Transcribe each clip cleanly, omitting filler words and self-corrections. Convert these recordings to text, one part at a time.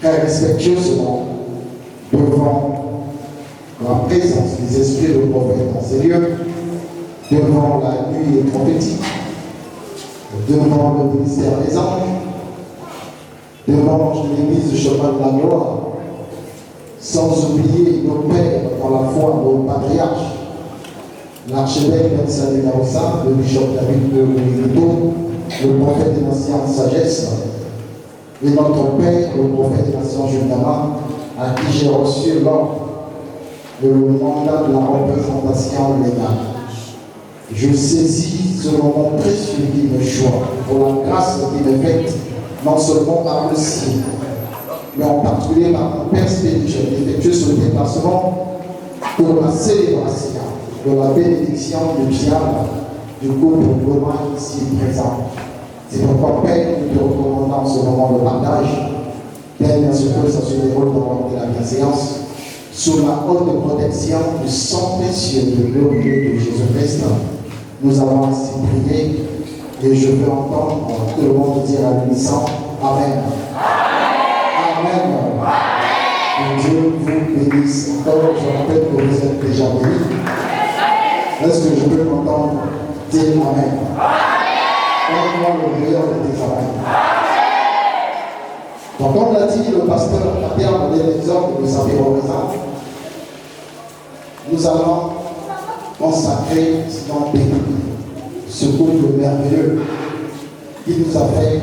très respectueusement devant la présence des esprits de prophète dans ces lieux, devant la nuit prophétique, devant le ministère des anges, devant l'église du chemin de la gloire, sans oublier nos pères dans la foi, nos patriarches, l'archevêque Vincent Naosa, le bishop David de Mérito, le prophète de l'ancienne sagesse, et notre père, le prophète de l'ancien Jundama, à qui j'ai reçu l'ordre de le mandat de la représentation légale. Je saisis ce moment précieux qui me choisit pour la grâce qui m'est faite, non seulement par le ciel, mais en particulier par mon Père spirituel, effectué ce déplacement pour la célébration de la bénédiction nuptiale du couple commun ici présent. C'est pourquoi, Père, nous te recommandons ce moment de partage, tel à ce que ça se déroule dans la bienséance, sous la haute protection du sang précieux de glorieux de Jésus-Christ. Nous avons ainsi prié, et je veux entendre tout le monde dire à l'unisson Amen. Amen. Que Dieu vous bénisse. Encore, je rappelle que vous êtes déjà bénis. Est-ce que je peux m'entendre dire Amen? Donne-moi le meilleur des Amen. Donc, comme l'a dit le pasteur à terme de l'exemple de sa représente, nous allons consacrer dans ce couple merveilleux qui nous a fait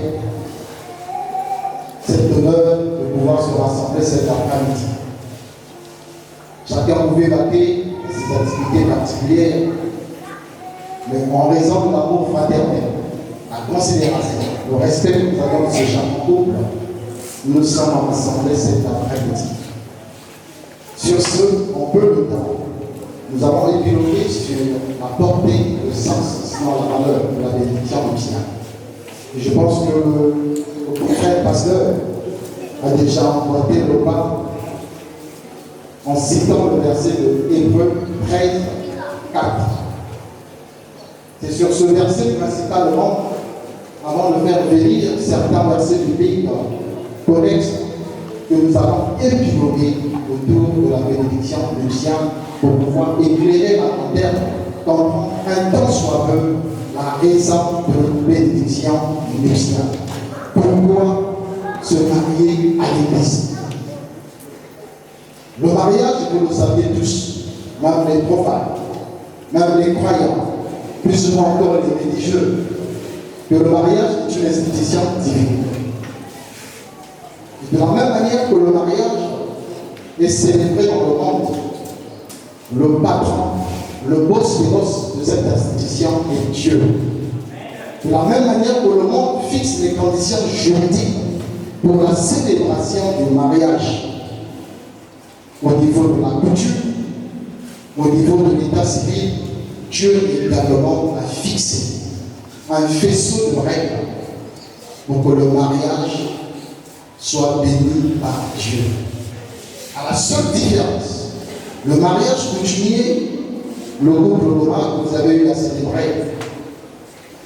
cet honneur de pouvoir se rassembler cet après-midi. Chacun pouvait vaquer ses activités particulières, mais en raison de l'amour fraternel, la considération, le respect que nous avons de ce chaque couple, nous sommes rassemblés cet après-midi. Sur ce, en peu de temps, nous avons épilogué sur la portée, le sens, sinon la valeur de la bénédiction nuptiale. Et je pense que le frère pasteur a déjà emprunté le pas en citant le verset de Hébreux 13, 4. C'est sur ce verset principalement, avant de faire venir certains versets du Bible connexes, que nous allons épiloguer autour de la bénédiction nuptiale pour pouvoir éclairer la lanterne comme un temps soit peu la raison de la bénédiction nuptiale. Pourquoi se marier à l'église? Le mariage, vous le savez tous, même les profanes, même les croyants, plus souvent encore les religieux, que le mariage est une institution divine. De la même manière que le mariage est célébré dans le monde, le patron, le boss de cette institution est Dieu. De la même manière que le monde fixe les conditions juridiques pour la célébration du mariage, au niveau de la coutume, au niveau de l'état civil, Dieu également a fixé un faisceau de règles pour que le mariage soit béni par Dieu. À la seule différence, le mariage coutumier, le couple romain que vous avez eu à célébrer,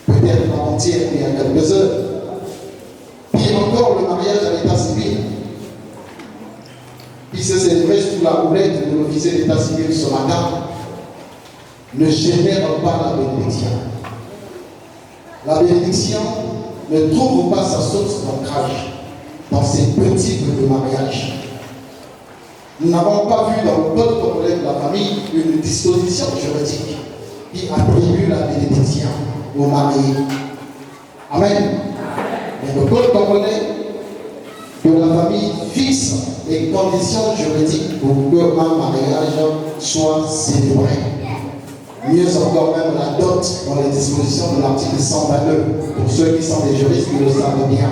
peut-être avant-hier, il y a quelques heures, puis encore le mariage à l'état civil, qui s'est célébré sous la houlette de l'officier d'état civil ce matin, ne génère pas la bénédiction. La bénédiction ne trouve pas sa source d'ancrage dans ces petits de mariage. Nous n'avons pas vu dans le code congolais de la famille une disposition juridique qui attribue la bénédiction aux mariés. Amen. Mais le code congolais de la famille fixe les conditions juridiques pour qu'un mariage soit célébré. Mieux encore même la dot dans les dispositions de l'article 122. Pour ceux qui sont des juristes, ils le savent bien.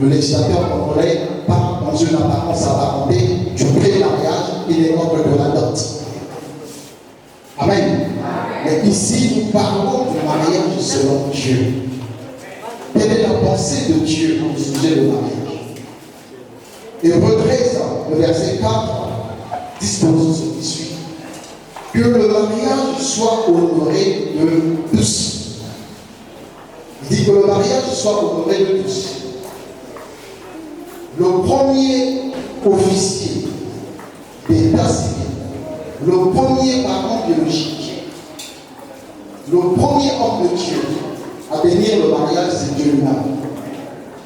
Le législateur congolais part dans une apparence apparentée du pré-mariage et des ordres de la dot. Amen. Mais ici, nous parlons du mariage selon Dieu. Quelle est la pensée de Dieu au sujet du mariage? Hébreux 13, le verset 4, dispose ce qui suit. Que le mariage soit honoré de tous. Il dit que le mariage soit honoré de tous. le premier officier d'état civil, le premier parent biologique, le premier homme de Dieu à bénir le mariage, c'est Dieu lui-même.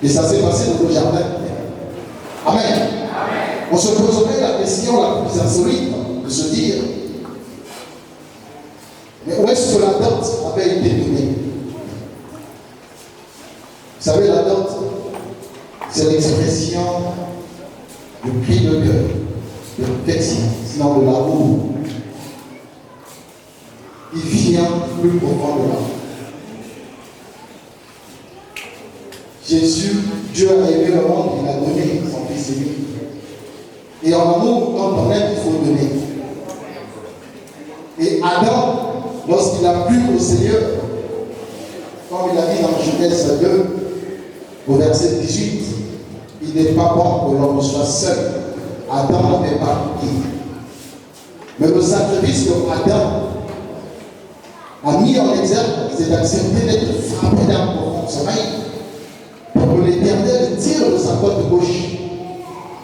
Et ça s'est passé dans le jardin. Amen. Amen. On se poserait la question la plus insolite de se dire, mais où est-ce que la dot avait été donnée? Vous savez, la dot, c'est l'expression du cri de cœur, de l'affection, sinon de l'amour. Il vient du plus profond de l'âme. Jésus, Dieu a aimé le monde, il a donné son Fils unique. Et en amour, quand on aime, il faut donner. Et Adam, lorsqu'il a plu au Seigneur, comme il a dit dans Genèse 2, au verset 18, il n'est pas bon que l'homme soit seul. Adam n'avait pas pris. Mais le sacrifice que Adam a mis en exergue, c'est d'accepter d'être frappé d'un profond sommeil pour que l'Éternel tire de sa côte gauche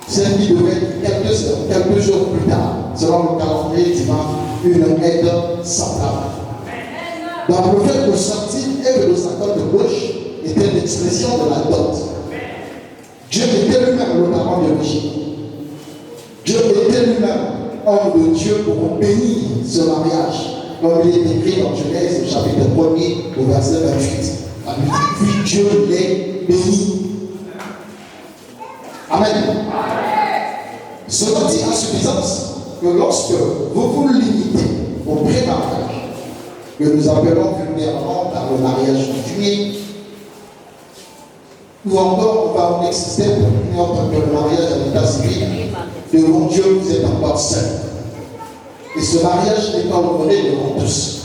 celle qui devait être quelques jours plus tard, selon le calendrier divin, une aide semblable. Donc le fait de sortir et de sa côte gauche était l'expression de la dot. Dieu était lui-même le parent biologique. Dieu était lui-même homme de Dieu pour bénir ce mariage. Comme il est écrit dans Genèse, chapitre 1er, au verset 28. La Bible dit, puis Dieu les bénit. Amen. Cela dit à suffisance que lorsque vous vous limitez au pré-mariage, que nous appelons vulgairement par le mariage coutumier, ou encore on va en exister pour autre que le mariage à l'état civil, devant Dieu vous êtes encore seul. Et ce mariage n'est pas honoré devant tous.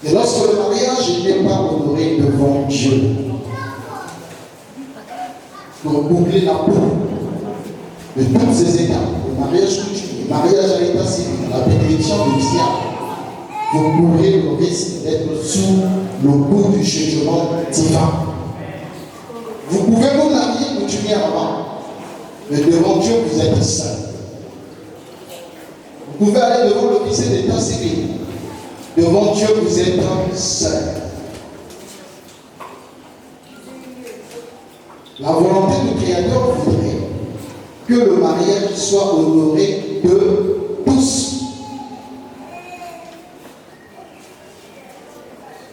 Et lorsque le mariage n'est pas honoré devant Dieu, pour boucler la peau de toutes ces étapes, le mariage coutumier, le mariage à l'état civil, la bénédiction nuptiale, vous courez le risque d'être sous le coup du jugement divin. Vous pouvez vous marier coutumièrement, mais devant Dieu, vous êtes seul. Vous pouvez aller devant l'officier d'état civil. Devant Dieu, vous êtes seul. La volonté du Créateur voudrait que le mariage soit honoré de tous.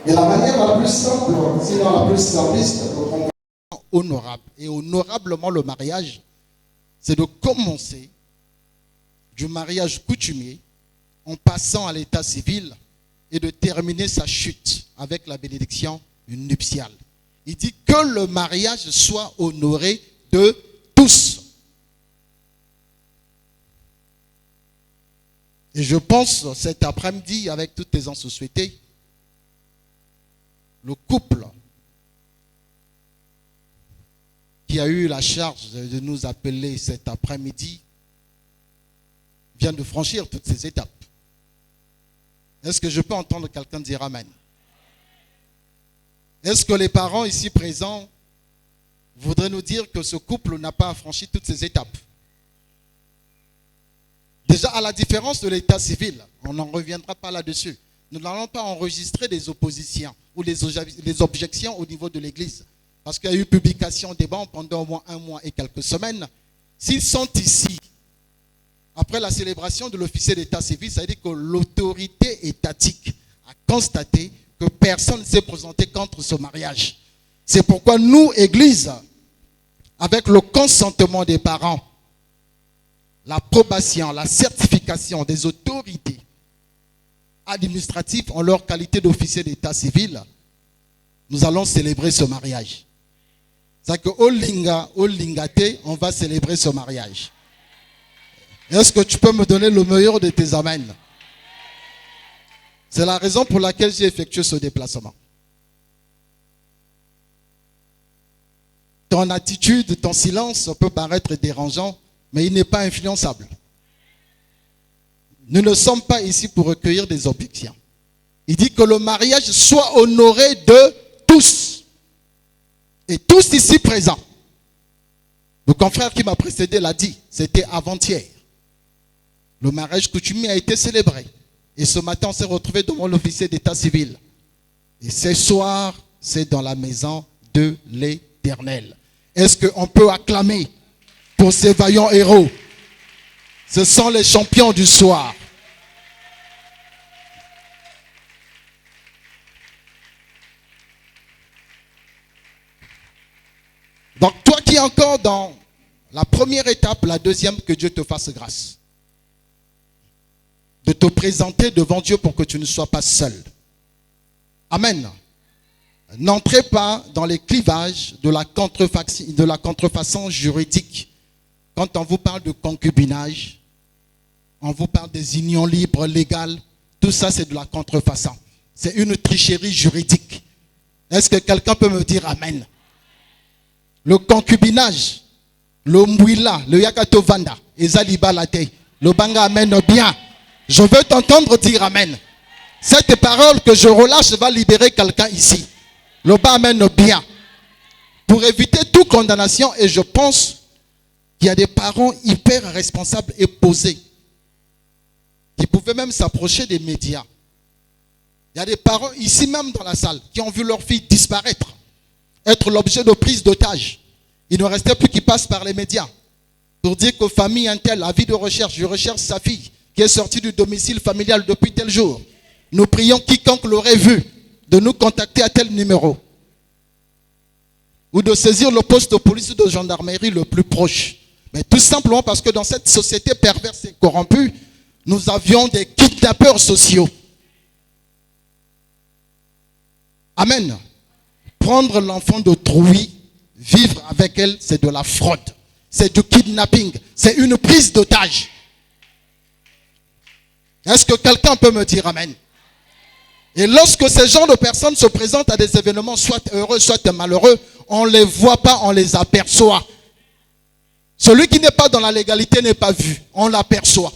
Et la manière la plus simple, sinon la plus simpliste, honorable et honorablement le mariage, c'est de commencer du mariage coutumier en passant à l'état civil et de terminer sa chute avec la bénédiction nuptiale. Il dit que le mariage soit honoré de tous. Et je pense cet après-midi, avec toutes les en société, le couple qui a eu la charge de nous appeler cet après-midi vient de franchir toutes ces étapes. Est-ce que je peux entendre quelqu'un dire Amen? Est-ce que les parents ici présents voudraient nous dire que ce couple n'a pas franchi toutes ces étapes? Déjà, à la différence de l'état civil, on n'en reviendra pas là-dessus. Nous n'allons pas enregistrer des oppositions ou des objections au niveau de l'Église. Parce qu'il y a eu publication des bancs pendant au moins 1 mois et quelques semaines. S'ils sont ici, après la célébration de l'officier d'état civil, ça veut dire que l'autorité étatique a constaté que personne ne s'est présenté contre ce mariage. C'est pourquoi nous, Église, avec le consentement des parents, l'approbation, la certification des autorités administratives en leur qualité d'officier d'état civil, nous allons célébrer ce mariage. C'est-à-dire qu'au Lingate, on va célébrer ce mariage. Est-ce que tu peux me donner le meilleur de tes amens? C'est la raison pour laquelle j'ai effectué ce déplacement. Ton attitude, ton silence peut paraître dérangeant, mais il n'est pas influençable. Nous ne sommes pas ici pour recueillir des objections. Il dit que le mariage soit honoré de tous. Et tous ici présents, Le confrère qui m'a précédé l'a dit, c'était avant-hier. Le mariage coutumier a été célébré. Et ce matin, on s'est retrouvé devant l'officier d'état civil. Et ce soir, c'est dans la maison de l'Éternel. Est-ce qu'on peut acclamer pour ces vaillants héros? Ce sont les champions du soir. Donc toi qui es encore dans la première étape, la deuxième, que Dieu te fasse grâce. De te présenter devant Dieu pour que tu ne sois pas seul. Amen. N'entrez pas dans les clivages de la contrefaçon juridique. Quand on vous parle de concubinage, on vous parle des unions libres, légales, tout ça c'est de la contrefaçon. C'est une tricherie juridique. Est-ce que quelqu'un peut me dire amen? Le concubinage, le mouila, le yakato vanda, ezaliba late, le banga amen bien. Je veux t'entendre dire amen. Cette parole que je relâche va libérer quelqu'un ici. Le bas amène bien. Pour éviter toute condamnation, et je pense qu'il y a des parents hyper responsables et posés qui pouvaient même s'approcher des médias. Il y a des parents ici même dans la salle qui ont vu leur fille disparaître, être l'objet de prise d'otage. Il ne restait plus qu'ils passent par les médias pour dire que famille Intel, avis de recherche, je recherche sa fille qui est sortie du domicile familial depuis tel jour. Nous prions quiconque l'aurait vu de nous contacter à tel numéro ou de saisir le poste de police ou de gendarmerie le plus proche. Mais tout simplement parce que dans cette société perverse et corrompue, nous avions des kidnappeurs sociaux. Amen. Prendre l'enfant d'autrui, vivre avec elle, c'est de la fraude. C'est du kidnapping. C'est une prise d'otage. Est-ce que quelqu'un peut me dire amen? Et lorsque ces genres de personnes se présentent à des événements, soit heureux, soit malheureux, on ne les voit pas, on les aperçoit. Celui qui n'est pas dans la légalité n'est pas vu, on l'aperçoit.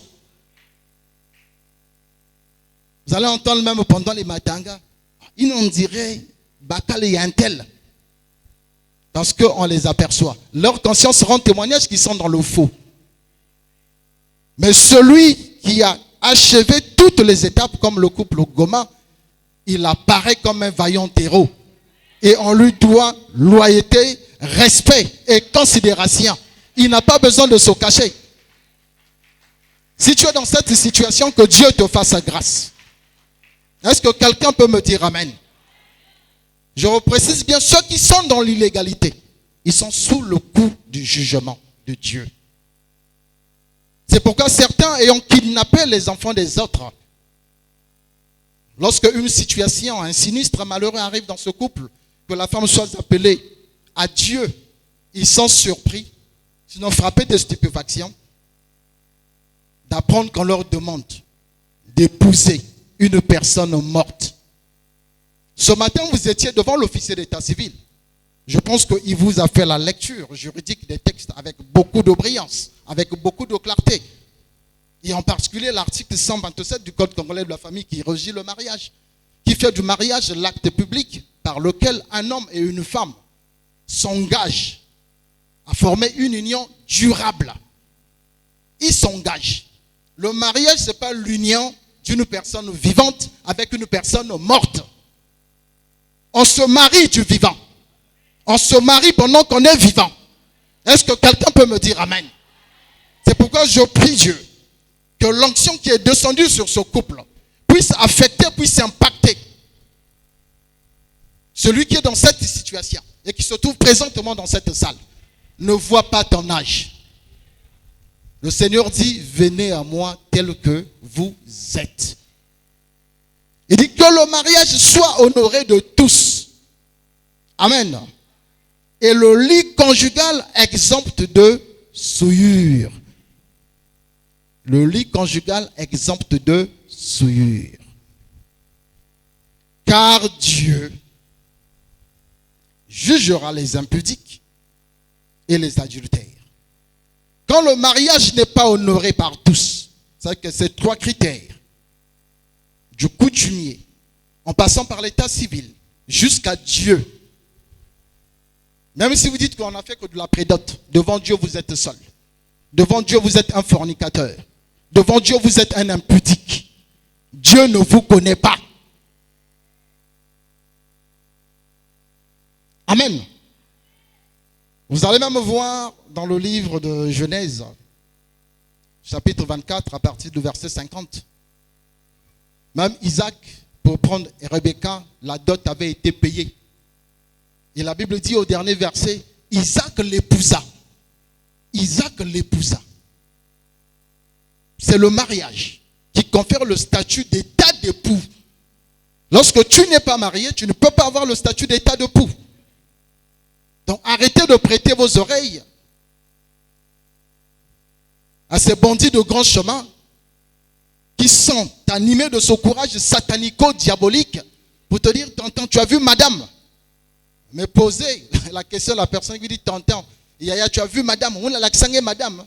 Vous allez entendre même pendant les matangas, ils nous diraient, Bakal et Intel. Parce qu'on les aperçoit. Leur conscience rend témoignage qu'ils sont dans le faux. Mais celui qui a achevé toutes les étapes, comme le couple Goma, il apparaît comme un vaillant héros. Et on lui doit loyauté, respect et considération. Il n'a pas besoin de se cacher. Si tu es dans cette situation, que Dieu te fasse grâce. Est-ce que quelqu'un peut me dire amen? Je reprécise bien, ceux qui sont dans l'illégalité, ils sont sous le coup du jugement de Dieu. C'est pourquoi certains ayant kidnappé les enfants des autres, lorsque une situation, un sinistre malheureux arrive dans ce couple, que la femme soit appelée à Dieu, ils sont surpris, sinon frappés de stupéfaction, d'apprendre qu'on leur demande d'épouser une personne morte. Ce matin, vous étiez devant l'officier d'état civil. Je pense qu'il vous a fait la lecture juridique des textes avec beaucoup de brillance, avec beaucoup de clarté. Et en particulier l'article 127 du Code congolais de la famille qui régit le mariage, qui fait du mariage l'acte public par lequel un homme et une femme s'engagent à former une union durable. Ils s'engagent. Le mariage, ce n'est pas l'union d'une personne vivante avec une personne morte. On se marie du vivant. On se marie pendant qu'on est vivant. Est-ce que quelqu'un peut me dire amen? C'est pourquoi je prie Dieu que l'onction qui est descendue sur ce couple puisse affecter, puisse impacter celui qui est dans cette situation et qui se trouve présentement dans cette salle. Ne voit pas ton âge. Le Seigneur dit, venez à moi tel que vous êtes. Il dit que le mariage soit honoré de tous. Amen. Et le lit conjugal exempt de souillure. Le lit conjugal exempt de souillure. Car Dieu jugera les impudiques et les adultères. Quand le mariage n'est pas honoré par tous, c'est que ces trois critères, du coutumier, en passant par l'état civil, jusqu'à Dieu, Même si vous dites qu'on n'a fait que de la prédote, devant Dieu, vous êtes seul. Devant Dieu, vous êtes un fornicateur. Devant Dieu, vous êtes un impudique. Dieu ne vous connaît pas. Amen. Vous allez même voir dans le livre de Genèse, chapitre 24, à partir du verset 50. Même Isaac, pour prendre Rebecca, la dot avait été payée. Et la Bible dit au dernier verset, Isaac l'épousa. Isaac l'épousa. C'est le mariage qui confère le statut d'état d'époux. Lorsque tu n'es pas marié, tu ne peux pas avoir le statut d'état d'époux. Donc arrêtez de prêter vos oreilles à ces bandits de grand chemin qui sont animés de ce courage satanico-diabolique pour te dire, tonton, tu as vu madame? Mais posez la question à la personne qui dit, tonton, Yaya, tu as vu madame? On a l'accent madame.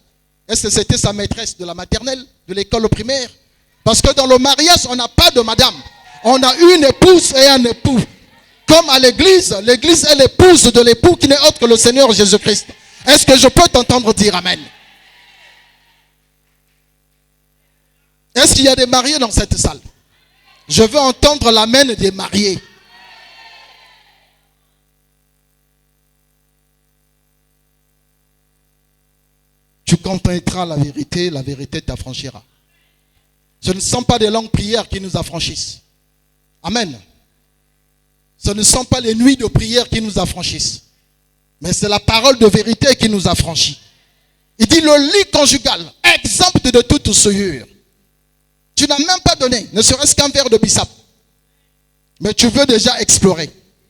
Est-ce que c'était sa maîtresse de la maternelle, de l'école primaire? Parce que dans le mariage, on n'a pas de madame. On a une épouse et un époux. Comme à l'église, l'église est l'épouse de l'époux qui n'est autre que le Seigneur Jésus-Christ. Est-ce que je peux t'entendre dire amen? Est-ce qu'il y a des mariés dans cette salle? Je veux entendre l'amen des mariés. Tu connaîtras la vérité t'affranchira. Ce ne sont pas des longues prières qui nous affranchissent. Amen. Ce ne sont pas les nuits de prière qui nous affranchissent. Mais c'est la parole de vérité qui nous affranchit. Il dit le lit conjugal, exempt de toute souillure. Tu n'as même pas donné, ne serait-ce qu'un verre de bissap. Mais tu veux déjà explorer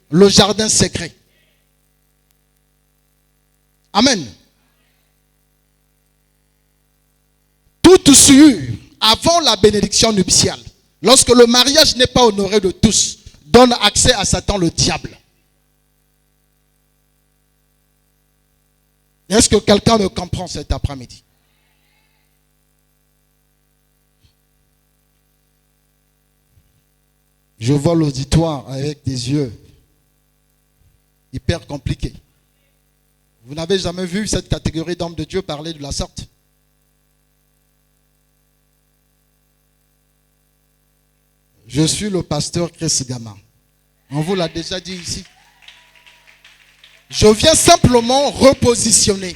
le jardin secret. Amen. Toute souillure avant la bénédiction nuptiale, lorsque le mariage n'est pas honoré de tous, donne accès à Satan le diable. Est-ce que quelqu'un me comprend cet après-midi? Je vois l'auditoire avec des yeux hyper compliqués. Vous n'avez jamais vu cette catégorie d'hommes de Dieu parler de la sorte? Je suis le pasteur Chris Gama. On vous l'a déjà dit ici. Je viens simplement repositionner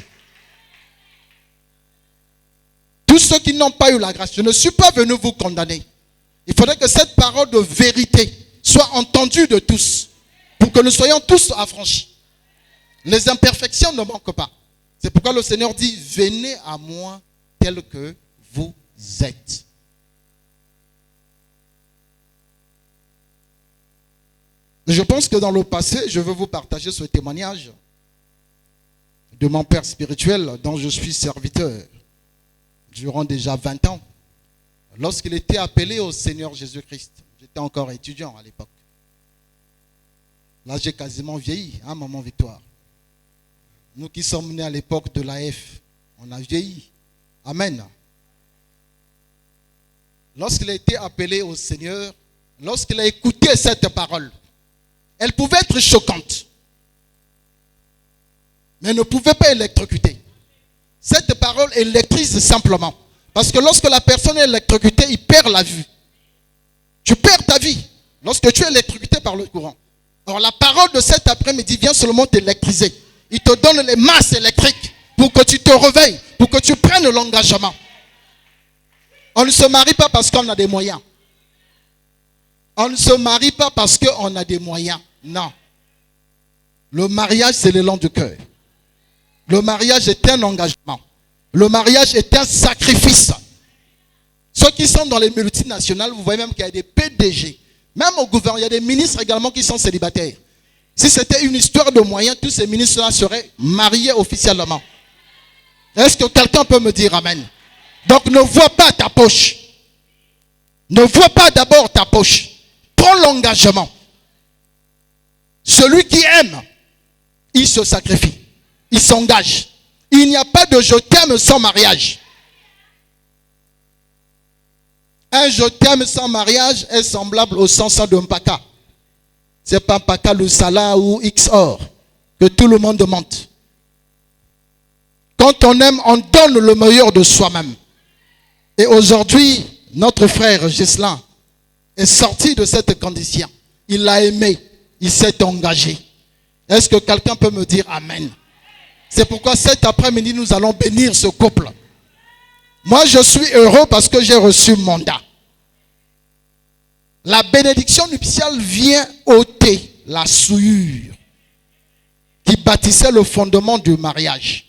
tous ceux qui n'ont pas eu la grâce. Je ne suis pas venu vous condamner. Il faudrait que cette parole de vérité soit entendue de tous pour que nous soyons tous affranchis. Les imperfections ne manquent pas. C'est pourquoi le Seigneur dit, venez à moi tel que vous êtes. Je pense que dans le passé, je veux vous partager ce témoignage de mon père spirituel dont je suis serviteur durant déjà 20 ans. Lorsqu'il était appelé au Seigneur Jésus-Christ, j'étais encore étudiant à l'époque. Là, j'ai quasiment vieilli, hein, maman Victoire. Nous qui sommes nés à l'époque de l'AF, on a vieilli. Amen. Lorsqu'il a été appelé au Seigneur, lorsqu'il a écouté cette parole, elle pouvait être choquante, mais ne pouvait pas électrocuter. Cette parole électrise simplement. Parce que lorsque la personne est électrocutée, il perd la vue. Tu perds ta vie lorsque tu es électrocuté par le courant. Alors la parole de cet après-midi vient seulement t'électriser. Il te donne les masses électriques pour que tu te réveilles, pour que tu prennes l'engagement. On ne se marie pas parce qu'on a des moyens. On ne se marie pas parce qu'on a des moyens. Non. Le mariage, c'est l'élan du cœur. Le mariage est un engagement. Le mariage est un sacrifice. Ceux qui sont dans les multinationales, vous voyez même qu'il y a des PDG. Même au gouvernement, il y a des ministres également qui sont célibataires. Si c'était une histoire de moyens, tous ces ministres-là seraient mariés officiellement. Est-ce que quelqu'un peut me dire amen? Donc ne vois pas ta poche. Ne vois pas d'abord ta poche. Prends l'engagement. Celui qui aime, il se sacrifie. Il s'engage. Il n'y a pas de je t'aime sans mariage. Un je t'aime sans mariage est semblable au sang de Mpaka. C'est pas Mpaka le Salah ou XOR que tout le monde mente. Quand on aime, on donne le meilleur de soi-même. Et aujourd'hui, notre frère Ghislain est sorti de cette condition. Il l'a aimé, il s'est engagé. Est-ce que quelqu'un peut me dire Amen? C'est pourquoi cet après-midi, nous allons bénir ce couple. Moi, je suis heureux parce que j'ai reçu mandat. La bénédiction nuptiale vient ôter la souillure qui bâtissait le fondement du mariage.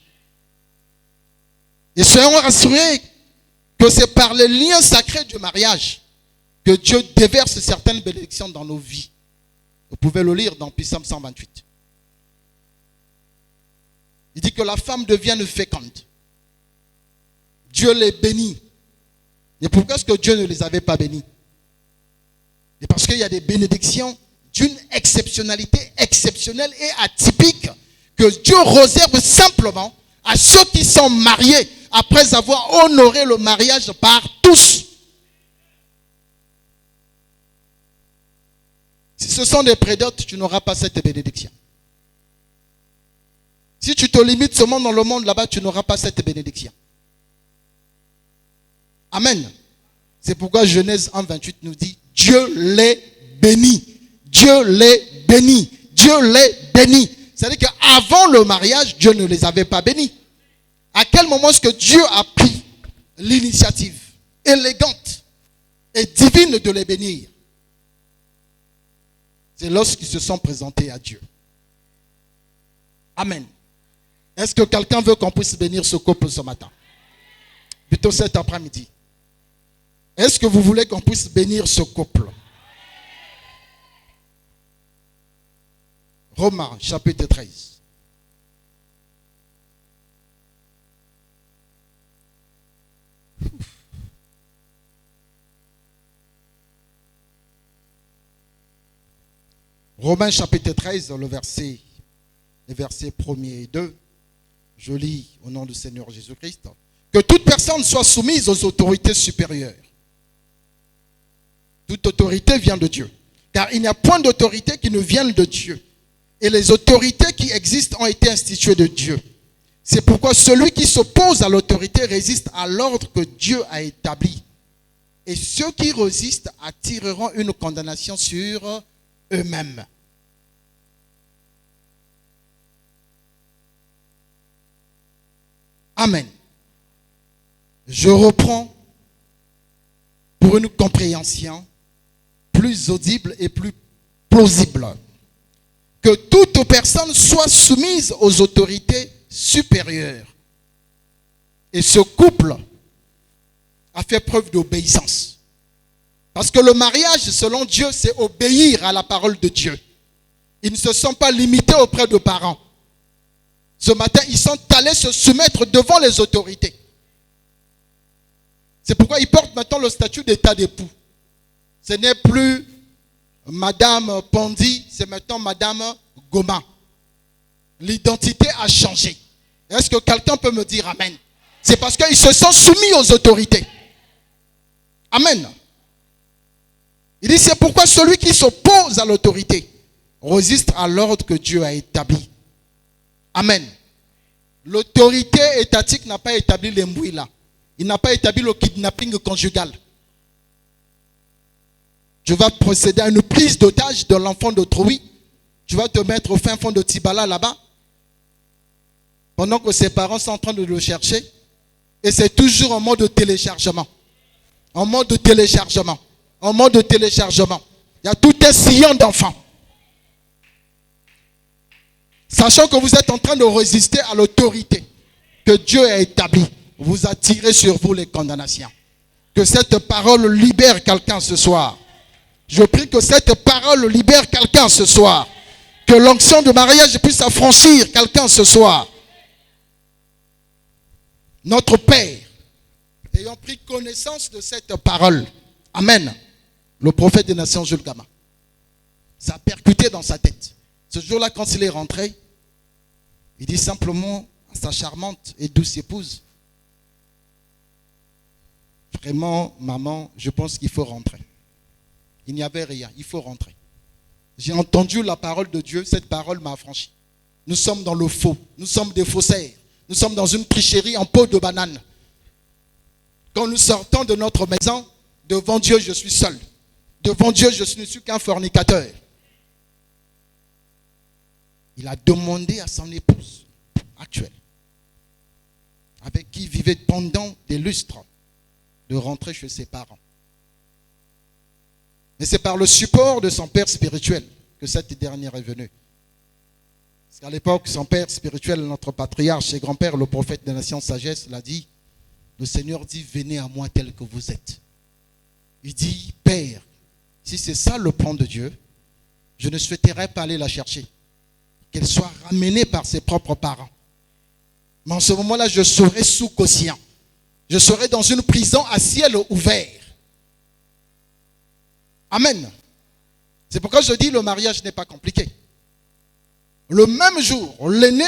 Et soyons rassurés que c'est par les liens sacrés du mariage que Dieu déverse certaines bénédictions dans nos vies. Vous pouvez le lire dans Psaume 128. Il dit que la femme devienne féconde. Dieu les bénit. Et pourquoi est-ce que Dieu ne les avait pas bénis? Et parce qu'il y a des bénédictions d'une exceptionnalité exceptionnelle et atypique que Dieu réserve simplement à ceux qui sont mariés après avoir honoré le mariage par tous. Si ce sont des prédotes, tu n'auras pas cette bénédiction. Si tu te limites seulement dans le monde là-bas, tu n'auras pas cette bénédiction. Amen. C'est pourquoi Genèse 1:28 nous dit Dieu les bénit. Dieu les bénit. Dieu les bénit. C'est-à-dire qu'avant le mariage, Dieu ne les avait pas bénis. À quel moment est-ce que Dieu a pris l'initiative élégante et divine de les bénir? C'est lorsqu'ils se sont présentés à Dieu. Amen. Est-ce que quelqu'un veut qu'on puisse bénir ce couple ce matin? Plutôt cet après-midi. Est-ce que vous voulez qu'on puisse bénir ce couple? Romains chapitre 13. Romains chapitre 13, les versets 1er et 2. Je lis au nom du Seigneur Jésus-Christ. Que toute personne soit soumise aux autorités supérieures. Toute autorité vient de Dieu. Car il n'y a point d'autorité qui ne vienne de Dieu. Et les autorités qui existent ont été instituées de Dieu. C'est pourquoi celui qui s'oppose à l'autorité résiste à l'ordre que Dieu a établi. Et ceux qui résistent attireront une condamnation sur eux-mêmes. Amen. Je reprends pour une compréhension plus audible et plus plausible. Que toute personne soit soumise aux autorités supérieures. Et ce couple a fait preuve d'obéissance. Parce que le mariage, selon Dieu, c'est obéir à la parole de Dieu. Ils ne se sont pas limités auprès de parents. Ce matin, ils sont allés se soumettre devant les autorités. C'est pourquoi ils portent maintenant le statut d'état d'époux. Ce n'est plus Madame Pondi, c'est maintenant Madame Goma. L'identité a changé. Est-ce que quelqu'un peut me dire Amen? C'est parce qu'ils se sont soumis aux autorités. Amen. Il dit c'est pourquoi celui qui s'oppose à l'autorité résiste à l'ordre que Dieu a établi. Amen. L'autorité étatique n'a pas établi les mbouila. Il n'a pas établi le kidnapping conjugal. Tu vas procéder à une prise d'otage de l'enfant d'autrui. Tu vas te mettre au fin fond de Tibala là-bas. Pendant que ses parents sont en train de le chercher. Et c'est toujours en mode de téléchargement. En mode de téléchargement. En mode de téléchargement. Il y a tout un sillon d'enfants. Sachant que vous êtes en train de résister à l'autorité que Dieu a établie, vous attirez sur vous les condamnations. Que cette parole libère quelqu'un ce soir. Je prie que cette parole libère quelqu'un ce soir. Que l'onction de mariage puisse affranchir quelqu'un ce soir. Notre Père, ayant pris connaissance de cette parole, Amen, le prophète des nations Jules Gama, ça a percuté dans sa tête. Ce jour-là, quand il est rentré, il dit simplement à sa charmante et douce épouse, vraiment, maman, je pense qu'il faut rentrer. Il n'y avait rien, il faut rentrer. J'ai entendu la parole de Dieu, cette parole m'a affranchi. Nous sommes dans le faux. Nous sommes des faussaires. Nous sommes dans une tricherie en peau de banane. Quand nous sortons de notre maison, devant Dieu, je suis seul. Devant Dieu, je ne suis qu'un fornicateur. Il a demandé à son épouse actuelle, avec qui il vivait pendant des lustres, de rentrer chez ses parents. Mais c'est par le support de son père spirituel que cette dernière est venue. Parce qu'à l'époque, son père spirituel, notre patriarche et grand-père, le prophète des nations sagesse, l'a dit. Le Seigneur dit, venez à moi tel que vous êtes. Il dit, Père, si c'est ça le plan de Dieu, je ne souhaiterais pas aller la chercher. Qu'elle soit ramenée par ses propres parents. Mais en ce moment-là, je serai sous quotient. Je serai dans une prison à ciel ouvert. Amen. C'est pourquoi je dis le mariage n'est pas compliqué. Le même jour, l'aîné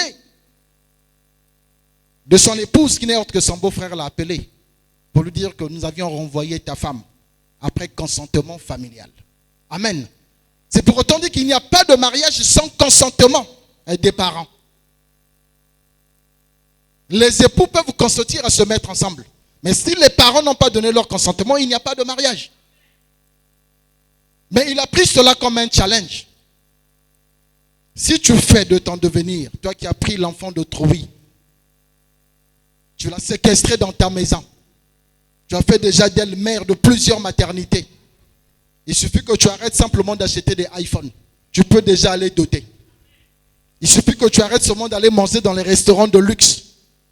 de son épouse, qui n'est autre que son beau-frère, l'a appelé pour lui dire que nous avions renvoyé ta femme après consentement familial. Amen. C'est pour autant dire qu'il n'y a pas de mariage sans consentement des parents. Les époux peuvent consentir à se mettre ensemble. Mais si les parents n'ont pas donné leur consentement, il n'y a pas de mariage. Mais il a pris cela comme un challenge. Si tu fais de ton devenir, toi qui as pris l'enfant d'autrui, tu l'as séquestré dans ta maison, tu as fait déjà d'elle mère de plusieurs maternités. Il suffit que tu arrêtes simplement d'acheter des iPhones. Tu peux déjà aller doter. Il suffit que tu arrêtes seulement d'aller manger dans les restaurants de luxe.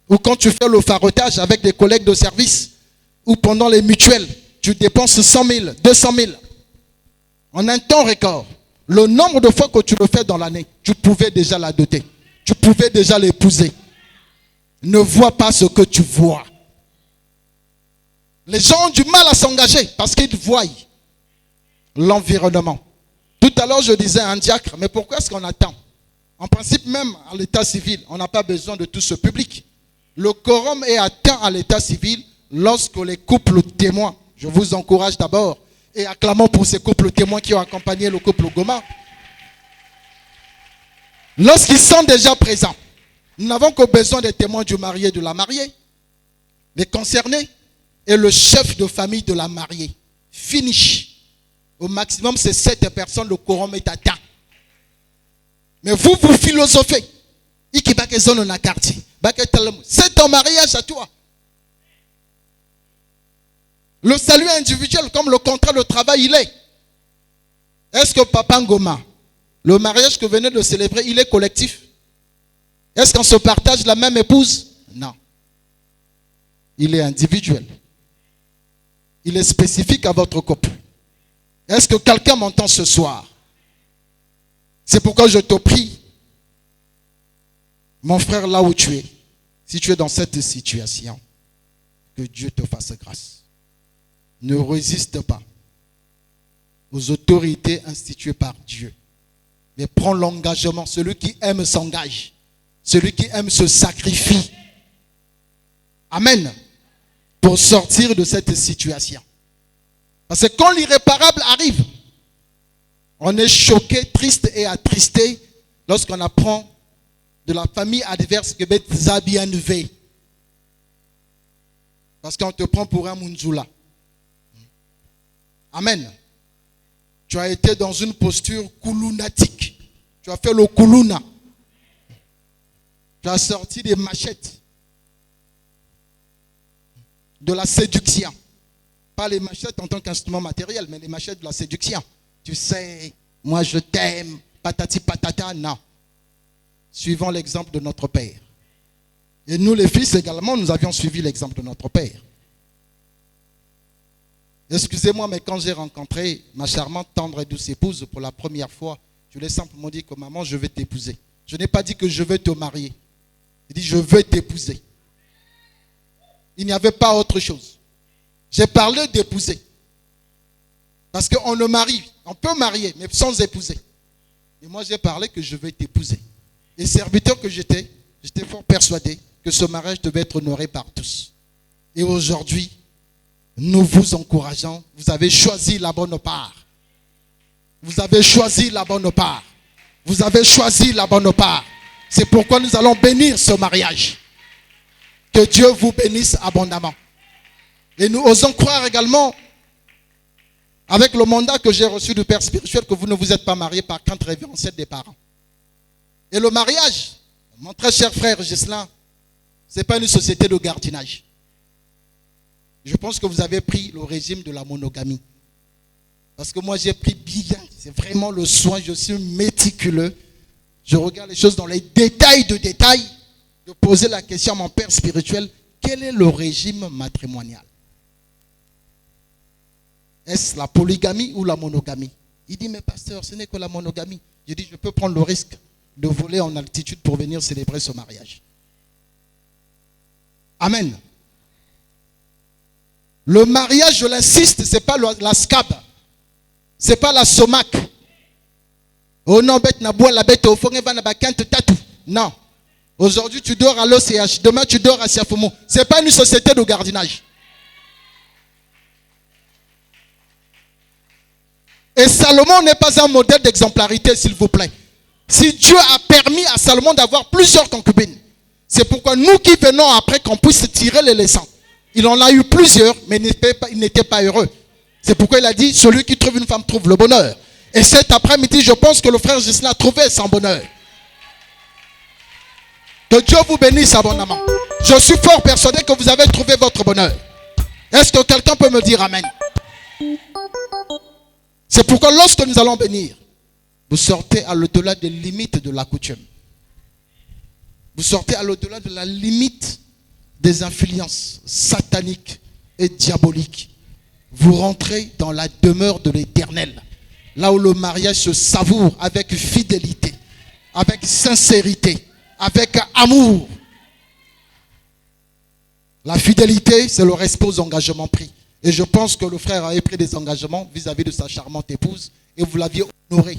Ou quand tu fais le farotage avec des collègues de service. Ou pendant les mutuelles, tu dépenses 100 000, 200 000. En un temps record. Le nombre de fois que tu le fais dans l'année, tu pouvais déjà la doter. Tu pouvais déjà l'épouser. Ne vois pas ce que tu vois. Les gens ont du mal à s'engager parce qu'ils voient l'environnement. Tout à l'heure, je disais à un diacre, mais pourquoi est-ce qu'on attend? En principe, même à l'état civil, on n'a pas besoin de tout ce public. Le quorum est atteint à l'état civil lorsque les couples témoins, je vous encourage d'abord, et acclamons pour ces couples témoins qui ont accompagné le couple Goma. Lorsqu'ils sont déjà présents, nous n'avons que besoin des témoins du marié et de la mariée, les concernés et le chef de famille de la mariée. Finish. Au maximum, c'est 7 personnes, le quorum est atteint. Mais vous philosophez. C'est ton mariage à toi. Le salut individuel, comme le contrat de travail, il est. Est-ce que Papa Ngoma, le mariage que vous venez de célébrer, il est collectif? Est-ce qu'on se partage la même épouse? Non. Il est individuel. Il est spécifique à votre couple. Est-ce que quelqu'un m'entend ce soir? C'est pourquoi je te prie, mon frère, là où tu es, si tu es dans cette situation, que Dieu te fasse grâce. Ne résiste pas aux autorités instituées par Dieu. Mais prends l'engagement. Celui qui aime s'engage. Celui qui aime se sacrifie. Amen. Pour sortir de cette situation. Parce que quand l'irréparable arrive, on est choqué, triste et attristé lorsqu'on apprend de la famille adverse que Bet Zabian V. Parce qu'on te prend pour un Munzula. Amen. Tu as été dans une posture kulunatique. Tu as fait le kuluna. Tu as sorti des machettes de la séduction. Pas les machettes en tant qu'instrument matériel, mais les machettes de la séduction. Tu sais, moi je t'aime, patati patata, non. Suivons l'exemple de notre Père. Et nous les fils également, nous avions suivi l'exemple de notre Père. Excusez-moi, mais quand j'ai rencontré ma charmante, tendre et douce épouse pour la première fois, je lui ai simplement dit que maman, je vais t'épouser. Je n'ai pas dit que je vais te marier. J'ai dit, je veux t'épouser. Il n'y avait pas autre chose. J'ai parlé d'épouser. Parce qu'on ne marie, on peut marier, mais sans épouser. Et moi, j'ai parlé que je vais t'épouser. Et serviteur que j'étais fort persuadé que ce mariage devait être honoré par tous. Et aujourd'hui, nous vous encourageons. Vous avez choisi la bonne part. Vous avez choisi la bonne part. Vous avez choisi la bonne part. C'est pourquoi nous allons bénir ce mariage. Que Dieu vous bénisse abondamment. Et nous osons croire également, avec le mandat que j'ai reçu du Père spirituel, que vous ne vous êtes pas mariés par crainte révérentielle des parents. Et le mariage, mon très cher frère Ghislain, ce n'est pas une société de gardiennage. Je pense que vous avez pris le régime de la monogamie. Parce que moi, j'ai pris bien, c'est vraiment le soin, je suis méticuleux. Je regarde les choses dans les détails de détails, de poser la question à mon père spirituel, quel est le régime matrimonial? Est-ce la polygamie ou la monogamie? Il dit, mais pasteur, ce n'est que la monogamie. Je dis, je peux prendre le risque de voler en altitude pour venir célébrer ce mariage. Amen. Le mariage, je l'insiste, ce n'est pas la SCAB. Ce n'est pas la SOMAC. Oh non, bête na bois la bête au fond et va na bakante tatou. Non. Aujourd'hui, tu dors à l'OCH. Demain, tu dors à Siafoumou. Ce n'est pas une société de gardiennage. Et Salomon n'est pas un modèle d'exemplarité, s'il vous plaît. Si Dieu a permis à Salomon d'avoir plusieurs concubines, c'est pourquoi nous qui venons après qu'on puisse tirer les leçons. Il en a eu plusieurs, mais il n'était pas heureux. C'est pourquoi il a dit, celui qui trouve une femme trouve le bonheur. Et cet après-midi, je pense que le frère Ghislain a trouvé son bonheur. Que Dieu vous bénisse abondamment. Je suis fort persuadé que vous avez trouvé votre bonheur. Est-ce que quelqu'un peut me dire amen? C'est pourquoi lorsque nous allons bénir, vous sortez à l'au-delà des limites de la coutume. Vous sortez à l'au-delà de la limite des influences sataniques et diaboliques. Vous rentrez dans la demeure de l'Éternel. Là où le mariage se savoure avec fidélité, avec sincérité, avec amour. La fidélité, c'est le respect aux engagements pris. Et je pense que le frère avait pris des engagements vis-à-vis de sa charmante épouse et vous l'aviez honoré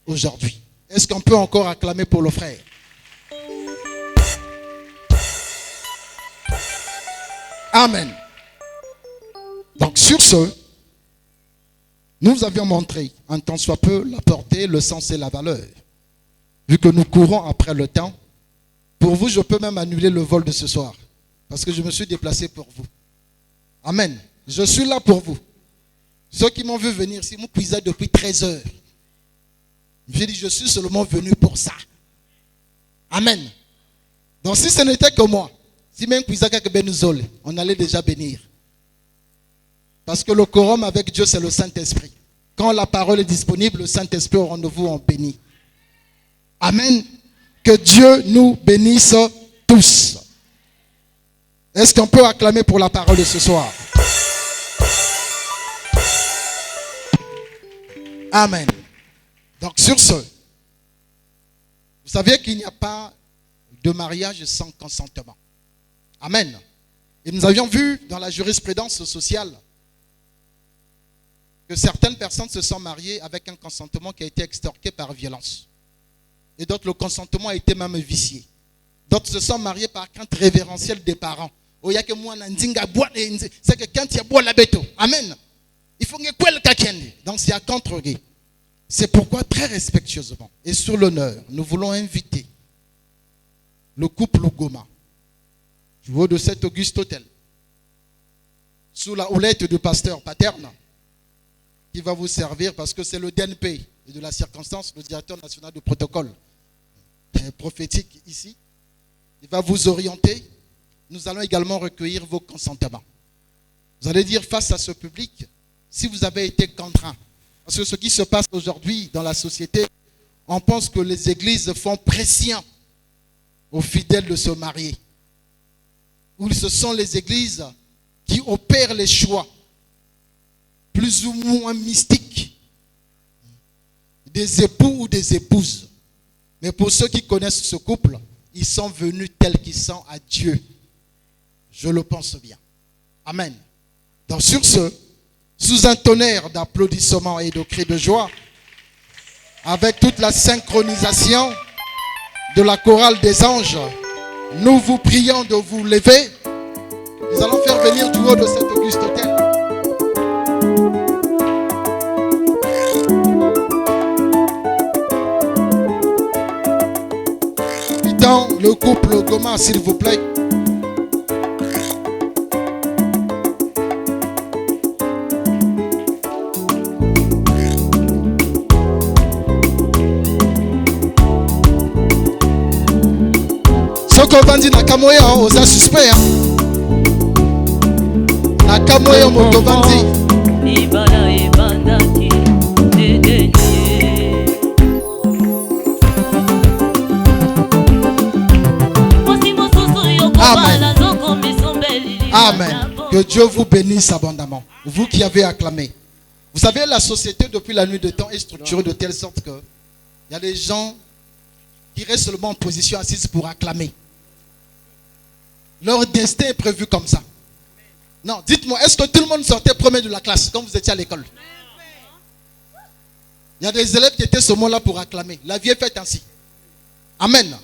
aujourd'hui. Est-ce qu'on peut encore acclamer pour le frère? Amen. Donc sur ce, nous avions montré un tant soit peu la portée, le sens et la valeur. Vu que nous courons après le temps, pour vous, je peux même annuler le vol de ce soir. Parce que je me suis déplacé pour vous. Amen. Je suis là pour vous. Ceux qui m'ont vu venir ici, m'ont cuisé depuis 13 heures. J'ai dit, je suis seulement venu pour ça. Amen. Donc si ce n'était que moi, si même on allait déjà bénir. Parce que le quorum avec Dieu, c'est le Saint-Esprit. Quand la parole est disponible, le Saint-Esprit au rendez-vous, on bénit. Amen. Que Dieu nous bénisse tous. Est-ce qu'on peut acclamer pour la parole de ce soir? Amen. Donc sur ce, vous savez qu'il n'y a pas de mariage sans consentement. Amen. Et nous avions vu dans la jurisprudence sociale que certaines personnes se sont mariées avec un consentement qui a été extorqué par violence. Et d'autres, le consentement a été même vicié. D'autres se sont mariés par crainte révérentielle des parents. C'est que quand il y a bois la bête. Amen. Il faut que donc c'est à contre-gué. C'est pourquoi très respectueusement et sur l'honneur, nous voulons inviter le couple Goma du haut de cet auguste hôtel sous la houlette du pasteur Paterne qui va vous servir parce que c'est le DNP et de la circonstance, le directeur national du protocole prophétique ici. Il va vous orienter. Nous allons également recueillir vos consentements. Vous allez dire face à ce public, si vous avez été contraint, parce que ce qui se passe aujourd'hui dans la société, on pense que les églises font pression aux fidèles de se marier. Ou ce sont les églises qui opèrent les choix plus ou moins mystiques des époux ou des épouses. Mais pour ceux qui connaissent ce couple, ils sont venus tels qu'ils sont à Dieu. Je le pense bien. Amen. Donc sur ce, sous un tonnerre d'applaudissements et de cris de joie, avec toute la synchronisation de la chorale des anges, nous vous prions de vous lever. Nous allons faire venir du haut de cet auguste hôtel Le couple Goma, s'il vous plaît. Soko bandi nakamoya oza suspect. Nakamoya moto bandi. Ibana ibanda ki dedeni. Amen. Amen. Que Dieu vous bénisse abondamment. Vous qui avez acclamé. Vous savez, la société depuis la nuit de temps est structurée de telle sorte que il y a des gens qui restent seulement en position assise pour acclamer. Leur destin est prévu comme ça. Non, dites-moi, est-ce que tout le monde sortait premier de la classe quand vous étiez à l'école? Il y a des élèves qui étaient ce moment-là pour acclamer. La vie est faite ainsi. Amen.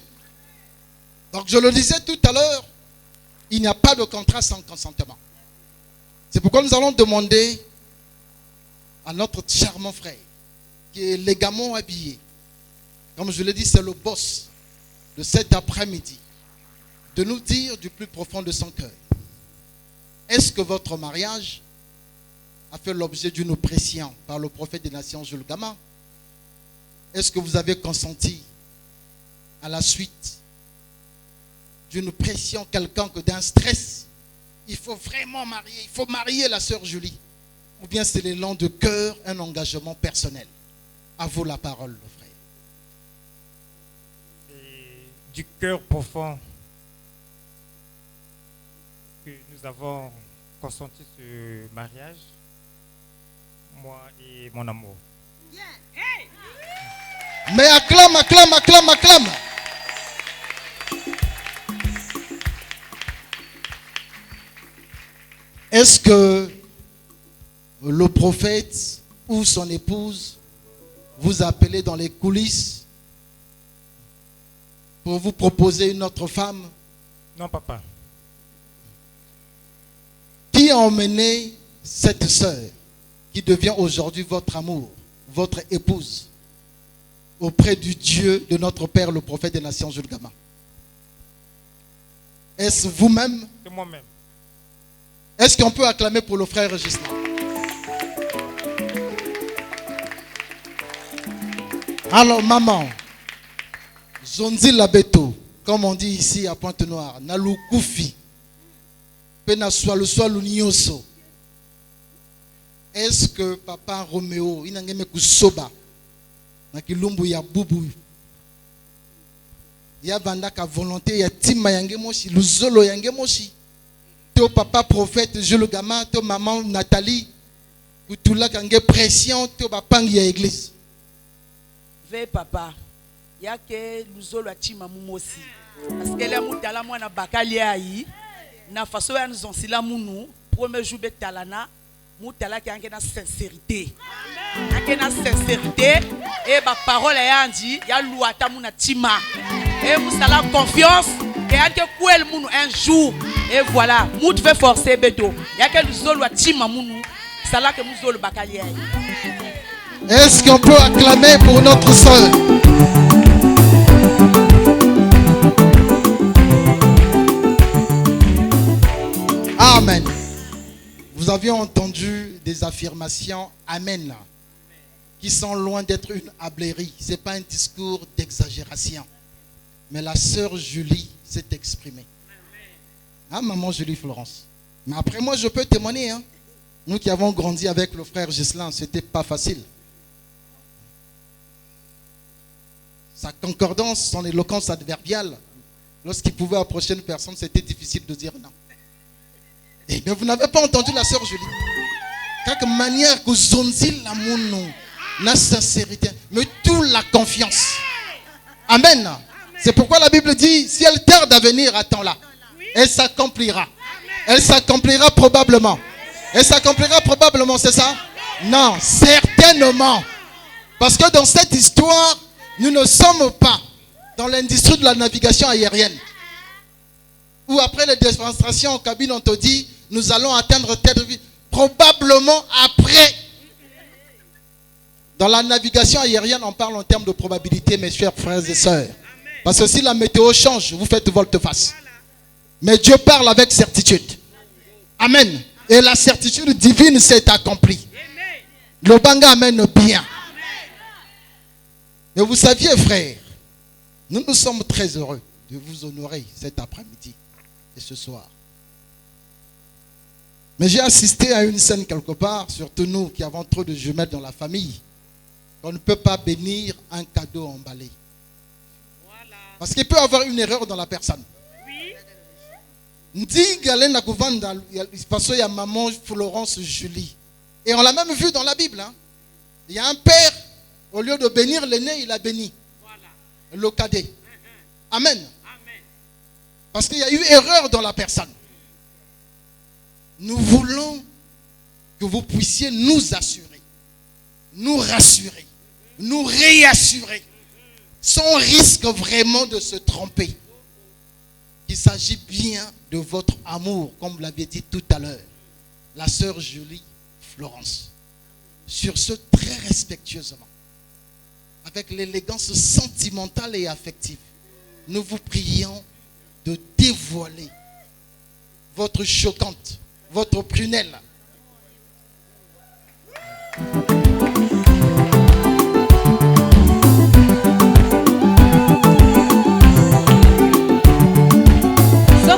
Donc je le disais tout à l'heure, il n'y a pas de contrat sans consentement. C'est pourquoi nous allons demander à notre charmant frère, qui est légalement habillé, comme je l'ai dit, c'est le boss de cet après-midi, de nous dire du plus profond de son cœur, est-ce que votre mariage a fait l'objet d'une pression par le prophète des nations Jules Gama? Est-ce que vous avez consenti à la suite d'une pression quelconque, d'un stress? Il faut vraiment marier, il faut marier la sœur Julie. Ou bien c'est l'élan de cœur, un engagement personnel. À vous la parole, le frère. Et du cœur profond que nous avons consenti ce mariage, moi et mon amour. Mais acclame, acclame, acclame, acclame. Est-ce que le prophète ou son épouse vous a appelé dans les coulisses pour vous proposer une autre femme? Non, papa. Qui a emmené cette sœur qui devient aujourd'hui votre amour, votre épouse, auprès du Dieu de notre Père, le prophète des nations Jules Gama? Est-ce vous-même? C'est moi-même. Est-ce qu'on peut acclamer pour le frère Gislain? Alors maman, Zonzi Labeto, comme on dit ici à Pointe-Noire, Nalukufi, Pena Swalo Swalo Nyoso. Est-ce que papa Roméo, il n'a pas kusoba, na kilumbu ya bubu, ya bandaka volonté, ya tima yange moshi, luzolo yange moshi. Teo papa prophète Jules Gama, teo maman Nathalie, kutula kange pression, teo bapangi ya église. Ve papa, yake luzolo atima mumosi. Parce que la mutala mwana bakali ayi, na faso ya nzonsila munu, premier jour betalana, mutala ki ange na sincérité. Ange na sincérité, et ba parole yandi, ya luata muna tima. Et musala confiance, et ange kouel munu un jour. Et voilà, mout veut forcer beto. Yake luzolo atima munu, sala ke muzolo bakali ayi. Est-ce qu'on peut acclamer pour notre soeur? Amen. Vous aviez entendu des affirmations Amen qui sont loin d'être une hablerie. Ce n'est pas un discours d'exagération. Mais la sœur Julie s'est exprimée. Ah, maman Julie Florence. Mais après moi, je peux témoigner. Hein. Nous qui avons grandi avec le frère Gislain, ce n'était pas facile. Sa concordance, son éloquence adverbiale, lorsqu'il pouvait approcher une personne, c'était difficile de dire non. Et mais vous n'avez pas entendu la sœur Julie. Quelque manière que zonzi l'amour, la sincérité, mais toute la confiance. Amen. C'est pourquoi la Bible dit, si elle tarde à venir, attends-la. Elle s'accomplira. Elle s'accomplira probablement. Elle s'accomplira probablement, c'est ça? Non, certainement. Parce que dans cette histoire, nous ne sommes pas dans l'industrie de la navigation aérienne. Où après les démonstrations en cabine, on te dit, nous allons atteindre telle vie. Probablement après. Dans la navigation aérienne, on parle en termes de probabilité, mes chers frères et sœurs. Parce que si la météo change, vous faites volte-face. Mais Dieu parle avec certitude. Amen. Et la certitude divine s'est accomplie. Le banga amène bien. Mais vous saviez, frère, nous sommes très heureux de vous honorer cet après-midi et ce soir. Mais j'ai assisté à une scène quelque part, surtout nous qui avons trop de jumelles dans la famille. On ne peut pas bénir un cadeau emballé. Parce qu'il peut y avoir une erreur dans la personne. Parce qu'il y a maman Florence Julie. Et on l'a même vu dans la Bible. Hein. Il y a un père, au lieu de bénir l'aîné, il a béni le cadet. Amen. Parce qu'il y a eu erreur dans la personne. Nous voulons que vous puissiez nous assurer, nous rassurer, nous réassurer, sans risque vraiment de se tromper. Il s'agit bien de votre amour, comme vous l'aviez dit tout à l'heure, la sœur Julie Florence. Sur ce, très respectueusement, avec l'élégance sentimentale et affective, nous vous prions de dévoiler votre choquante, votre prunelle.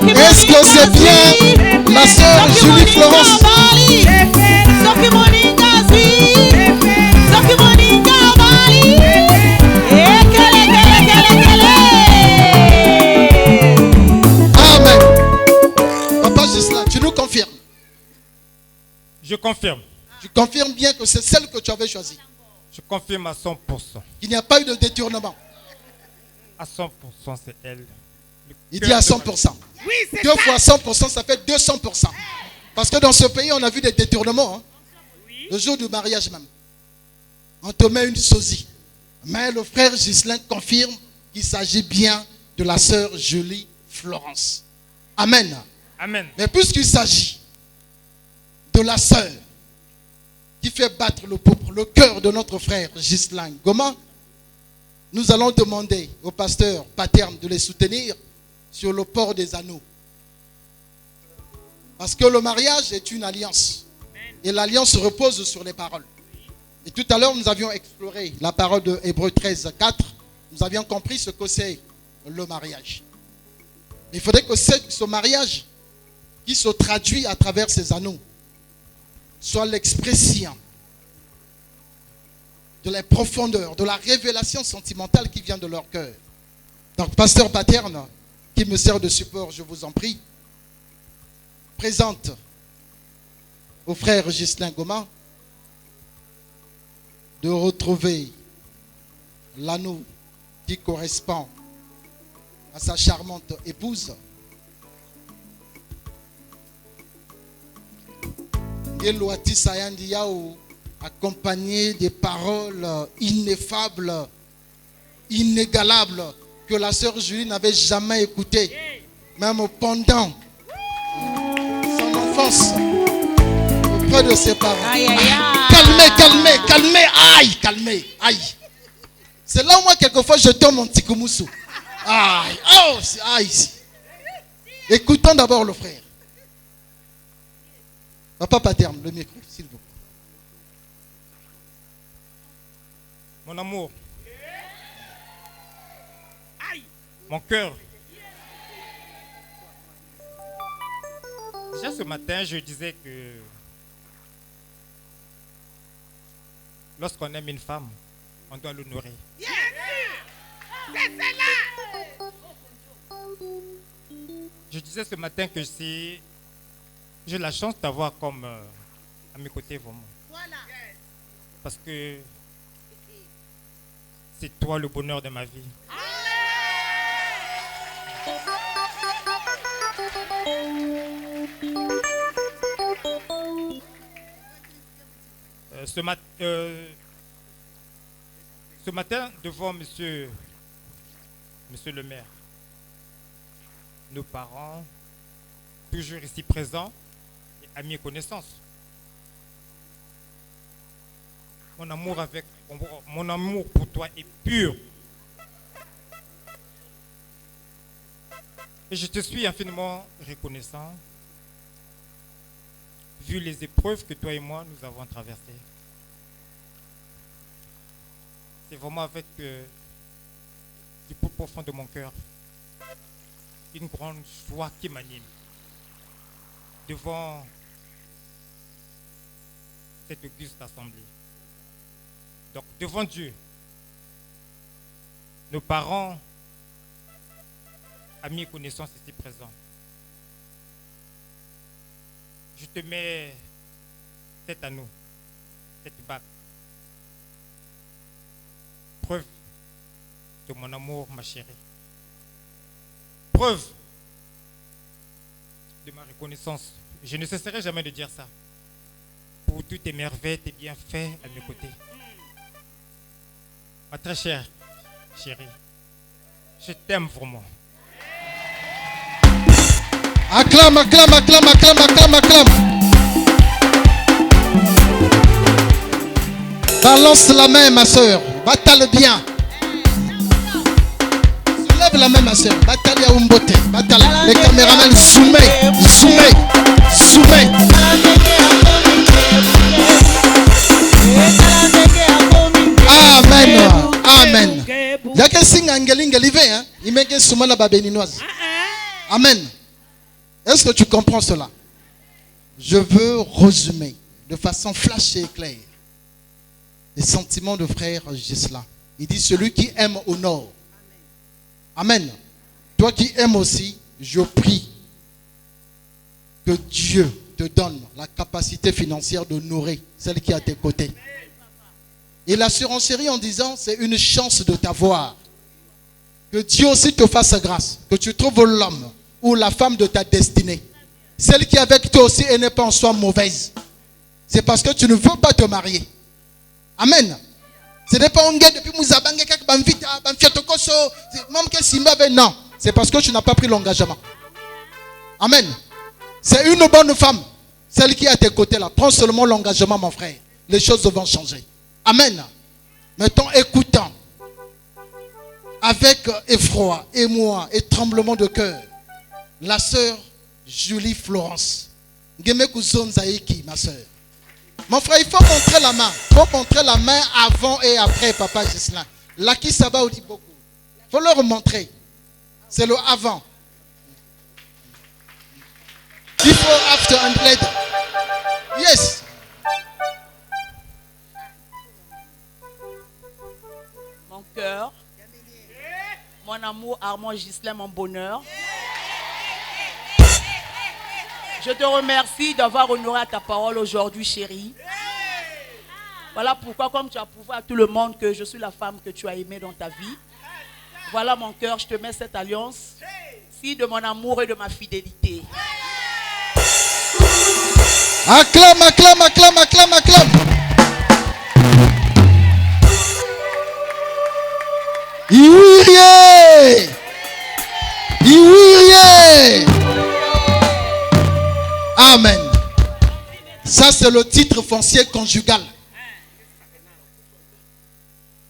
Est-ce que c'est bien ma soeur Julie Florence? Amen. Papa Gisela, tu nous confirmes? Je confirme. Tu confirmes bien que c'est celle que tu avais choisie? Je confirme à 100%. Il n'y a pas eu de détournement. À 100%, c'est elle. Il dit à 100%. Oui, c'est 2 fois 100%, ça fait 200%. Parce que dans ce pays, on a vu des détournements. Hein. Le jour du mariage même. On te met une sosie. Mais le frère Ghislain confirme qu'il s'agit bien de la sœur Julie Florence. Amen. Amen. Mais puisqu'il s'agit de la sœur qui fait battre le cœur de notre frère Ghislain Goma, nous allons demander au pasteur Paterne de les soutenir sur le port des anneaux. Parce que le mariage est une alliance. Et l'alliance repose sur les paroles. Et tout à l'heure, nous avions exploré la parole de Hébreux 13, 4. Nous avions compris ce que c'est le mariage. Il faudrait que ce mariage qui se traduit à travers ces anneaux soit l'expression de la profondeur, de la révélation sentimentale qui vient de leur cœur. Donc, pasteur Paterne, qui me sert de support, je vous en prie, présente au frère Ghislain Goma de retrouver l'anneau qui correspond à sa charmante épouse. Eloati Sayandi Yao, accompagné des paroles ineffables, inégalables, que la sœur Julie n'avait jamais écoutées, même pendant son enfance, auprès de ses parents. Aïe, aïe, aïe. Calmez, calmez, aïe. C'est là où moi, quelquefois, je tombe mon petit koumoussou. Aïe, oh, aïe. Écoutons d'abord le frère. Papa Paterne, le micro, s'il vous plaît. Mon amour. Mon cœur. Déjà ce matin, je disais que lorsqu'on aime une femme, on doit l'honorer. Je disais ce matin que si j'ai la chance d'avoir comme à mes côtés vraiment. Parce que c'est toi le bonheur de ma vie. Ce matin, devant monsieur le maire, nos parents, toujours ici présents, et amis et connaissances, mon amour pour toi est pur. Et je te suis infiniment reconnaissant, vu les épreuves que toi et moi nous avons traversées. C'est vraiment avec du plus profond de mon cœur une grande joie qui m'anime devant cette auguste assemblée. Donc devant Dieu, nos parents, amis et connaissances ici présents, je te mets cet anneau, cette bague, preuve de mon amour, ma chérie. Preuve de ma reconnaissance. Je ne cesserai jamais de dire ça. Pour toutes tes merveilles, tes bienfaits à mes côtés. Ma très chère chérie, je t'aime vraiment. Acclame, acclame, acclame, acclame, acclame, acclame. Balance la main, ma soeur. Bataille bien. Soulève la main, ma soeur. Bataille à Umbote. Bataille. Les caméramans, zoomez, zoomez, zoomez. Amen. Amen. Il y a quelqu'un qui a un il met un soumana babéninoise. Amen. Est-ce que tu comprends cela? Je veux résumer de façon flash et claire les sentiments de frère Gislain. Il dit celui qui aime honore. Amen. Toi qui aimes aussi, je prie que Dieu te donne la capacité financière d'honorer celle qui est à tes côtés. Et la surenchérie en disant c'est une chance de t'avoir. Que Dieu aussi te fasse grâce. Que tu trouves l'homme ou la femme de ta destinée. Celle qui est avec toi aussi et n'est pas en soi mauvaise. C'est parce que tu ne veux pas te marier. Amen. Ce n'est pas un gars depuis Mouzabangue qui banvita, banfiatokoso, même que Simba veut. Non. C'est parce que tu n'as pas pris l'engagement. Amen. C'est une bonne femme. Celle qui est à tes côtés là. Prends seulement l'engagement, mon frère. Les choses vont changer. Amen. Mettons écoutant. Avec effroi, émoi et tremblement de cœur. La sœur Julie Florence. Ma sœur. Mon frère, il faut montrer la main. Il faut montrer la main avant et après, papa Gislain. Là qui ça va, on dit beaucoup. Il faut leur montrer. C'est le avant. Before, after and later. Yes. Mon cœur, mon amour, Armand Gislain, mon bonheur. Je te remercie d'avoir honoré ta parole aujourd'hui, chérie. Voilà pourquoi, comme tu as prouvé à tout le monde que je suis la femme que tu as aimée dans ta vie. Voilà mon cœur, je te mets cette alliance, signe de mon amour et de ma fidélité. Acclame, acclame, acclame, acclame, acclame. Iwurie. Iwurie. Amen. Ça, c'est le titre foncier conjugal.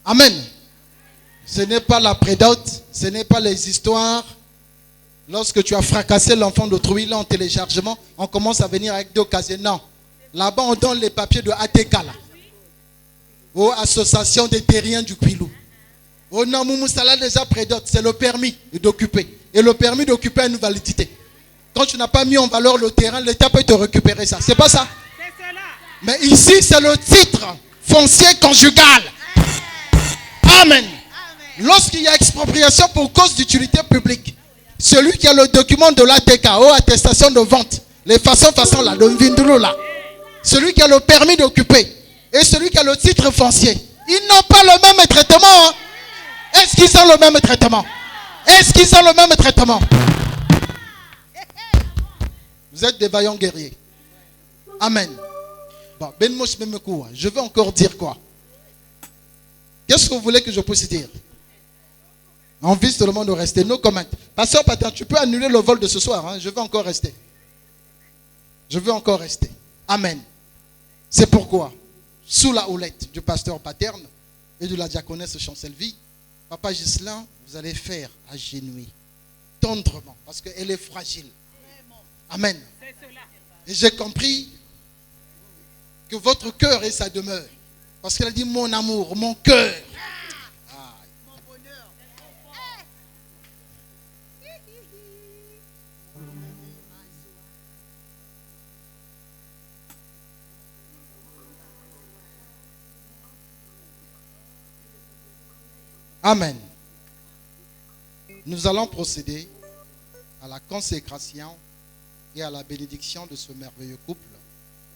Amen. Ce n'est pas la prédote, ce n'est pas les histoires. Lorsque tu as fracassé l'enfant d'autrui, là en téléchargement, on commence à venir avec deux casiers. Non. Là-bas, on donne les papiers de ATK. Là. Aux associations des terriens du Quilou. Au Namoumou Salah déjà prédote, c'est le permis d'occuper. Et le permis d'occuper a une validité. Quand tu n'as pas mis en valeur le terrain, l'État peut te récupérer ça. C'est pas ça? Mais ici, c'est le titre foncier conjugal. Amen. Lorsqu'il y a expropriation pour cause d'utilité publique, celui qui a le document de l'ATK, ou attestation de vente, les façons là, le Mvindulu là, celui qui a le permis d'occuper et celui qui a le titre foncier, ils n'ont pas le même traitement. Hein? Est-ce qu'ils ont le même traitement? Est-ce qu'ils ont le même traitement? Vous êtes des vaillants guerriers. Amen. Bon, je veux encore dire quoi? Qu'est-ce que vous voulez que je puisse dire? On vise seulement de rester. No comment. Pasteur Patin, tu peux annuler le vol de ce soir. Hein? Je veux encore rester. Je veux encore rester. Amen. C'est pourquoi, sous la houlette du pasteur Paterne et de la diaconesse Chancelvie, Papa Gislain, vous allez faire à genoux tendrement, parce qu'elle est fragile. Amen. Et j'ai compris que votre cœur est sa demeure. Parce qu'elle a dit mon amour, mon cœur. Mon bonheur. Amen. Nous allons procéder à la consécration et à la bénédiction de ce merveilleux couple.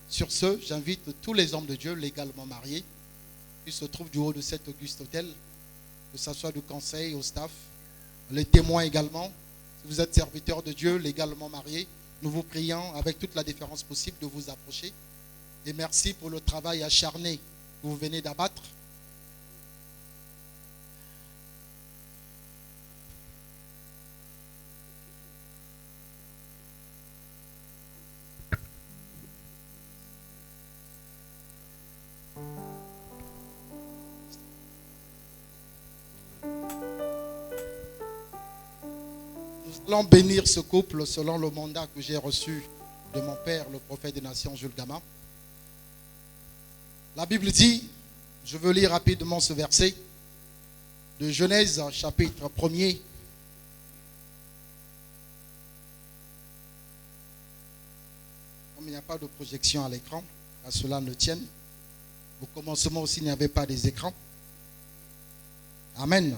Sur ce, j'invite tous les hommes de Dieu légalement mariés qui se trouvent du haut de cet auguste hôtel, que ce soit du conseil au staff, les témoins également. Si vous êtes serviteurs de Dieu légalement mariés, nous vous prions avec toute la déférence possible de vous approcher. Et merci pour le travail acharné que vous venez d'abattre. Nous allons bénir ce couple selon le mandat que j'ai reçu de mon père, le prophète des nations, Jules Gama. La Bible dit, je veux lire rapidement ce verset, de Genèse chapitre 1er. Comme il n'y a pas de projection à l'écran, à cela ne tienne. Au commencement aussi, il n'y avait pas des écrans. Amen.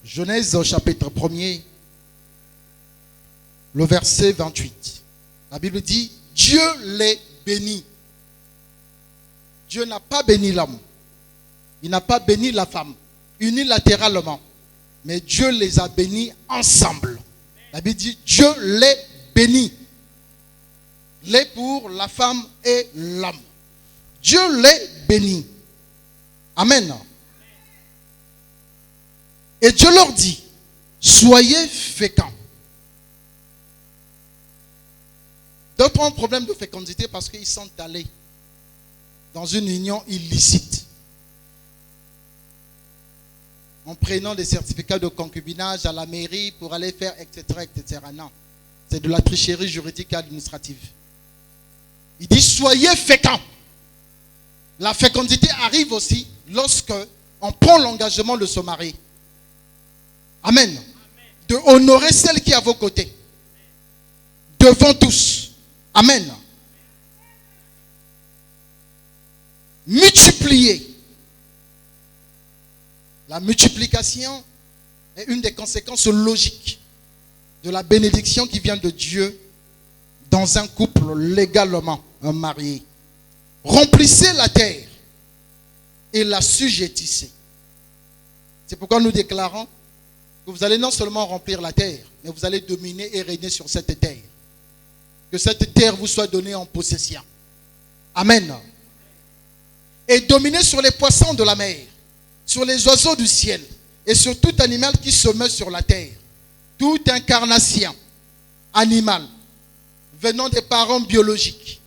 Genèse chapitre 1er, le verset 28. La Bible dit, Dieu les bénit. Dieu n'a pas béni l'homme. Il n'a pas béni la femme, unilatéralement. Mais Dieu les a bénis ensemble. La Bible dit, Dieu les bénit. Les pour la femme et l'homme. Dieu les bénit. Amen. Et Dieu leur dit, soyez féconds. D'autres ont un problème de fécondité parce qu'ils sont allés dans une union illicite. En prenant des certificats de concubinage à la mairie pour aller faire, etc., etc. Non, c'est de la tricherie juridique et administrative. Il dit, soyez féconds. La fécondité arrive aussi lorsque on prend l'engagement de se marier. Amen. De honorer celle qui est à vos côtés. Devant tous. Amen. Multiplier. La multiplication est une des conséquences logiques de la bénédiction qui vient de Dieu dans un couple légalement marié. Remplissez la terre et la sujettissez. C'est pourquoi nous déclarons que vous allez non seulement remplir la terre, mais vous allez dominer et régner sur cette terre. Que cette terre vous soit donnée en possession. Amen. Et dominer sur les poissons de la mer, sur les oiseaux du ciel, et sur tout animal qui se meut sur la terre. Toute incarnation animale, venant des parents biologiques,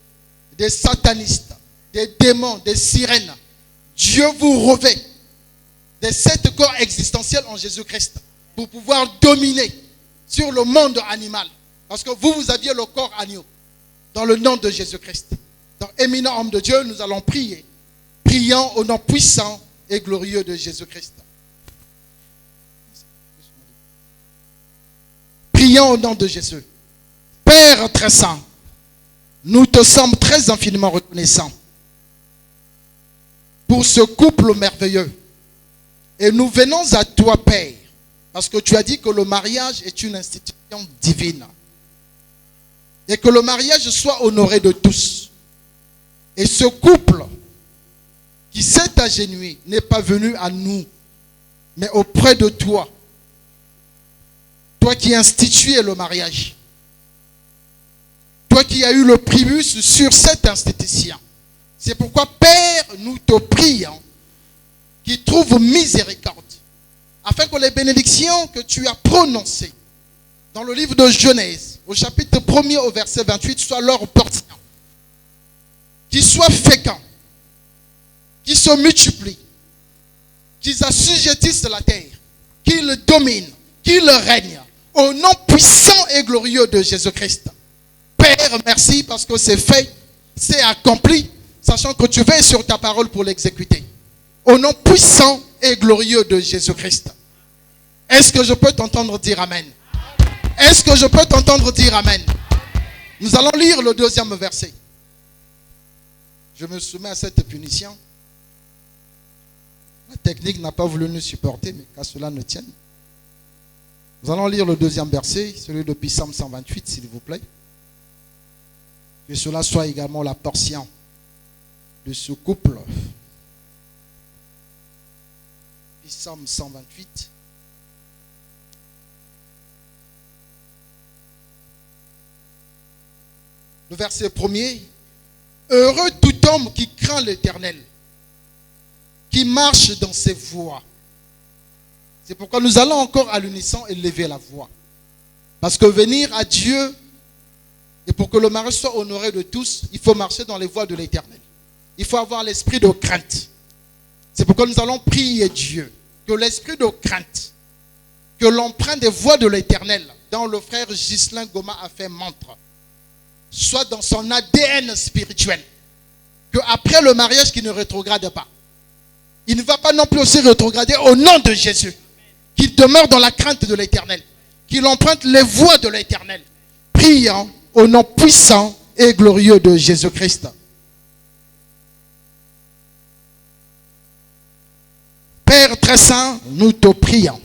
des satanistes, des démons, des sirènes. Dieu vous revêt de 7 corps existentiels en Jésus-Christ pour pouvoir dominer sur le monde animal. Parce que vous aviez le corps agneau dans le nom de Jésus-Christ. Donc, éminent homme de Dieu, nous allons prier. Prions au nom puissant et glorieux de Jésus-Christ. Prions au nom de Jésus. Père très saint, nous te sommes très infiniment reconnaissants pour ce couple merveilleux. Et nous venons à toi, Père, parce que tu as dit que le mariage est une institution divine. Et que le mariage soit honoré de tous. Et ce couple qui s'est agenouillé n'est pas venu à nous, mais auprès de toi. Toi qui as institué le mariage. Toi qui as eu le primus sur cette institution. C'est pourquoi, Père, nous te prions qu'il trouve miséricorde, afin que les bénédictions que tu as prononcées dans le livre de Genèse, au chapitre 1er au verset 28, soient leur portion. Qu'ils soient féconds, qu'ils se multiplient, qu'ils assujettissent la terre, qu'ils dominent qu'il règne au nom puissant et glorieux de Jésus-Christ. Père, merci parce que c'est fait, c'est accompli, sachant que tu veilles sur ta parole pour l'exécuter. Au nom puissant et glorieux de Jésus-Christ. Est-ce que je peux t'entendre dire Amen? Est-ce que je peux t'entendre dire Amen? Nous allons lire le deuxième verset. Je me soumets à cette punition. La technique n'a pas voulu nous supporter, mais qu'à cela ne tienne. Nous allons lire le deuxième verset, celui de Psaume 128, s'il vous plaît. Que cela soit également la portion de ce couple. Psaume 128. Le verset premier. Heureux tout homme qui craint l'Éternel, qui marche dans ses voies. C'est pourquoi nous allons encore à l'unisson élever la voix. Parce que venir à Dieu, et pour que le mariage soit honoré de tous, il faut marcher dans les voies de l'Éternel. Il faut avoir l'esprit de crainte. C'est pourquoi nous allons prier Dieu, que l'esprit de crainte, que l'empreinte des voies de l'Éternel, dont le frère Ghislain Goma a fait montre, soit dans son ADN spirituel. Que après le mariage, qu'il ne rétrograde pas. Il ne va pas non plus aussi rétrograder au nom de Jésus. Qu'il demeure dans la crainte de l'Éternel. Qu'il emprunte les voies de l'Éternel. Prions au nom puissant et glorieux de Jésus-Christ. Père très saint, nous te prions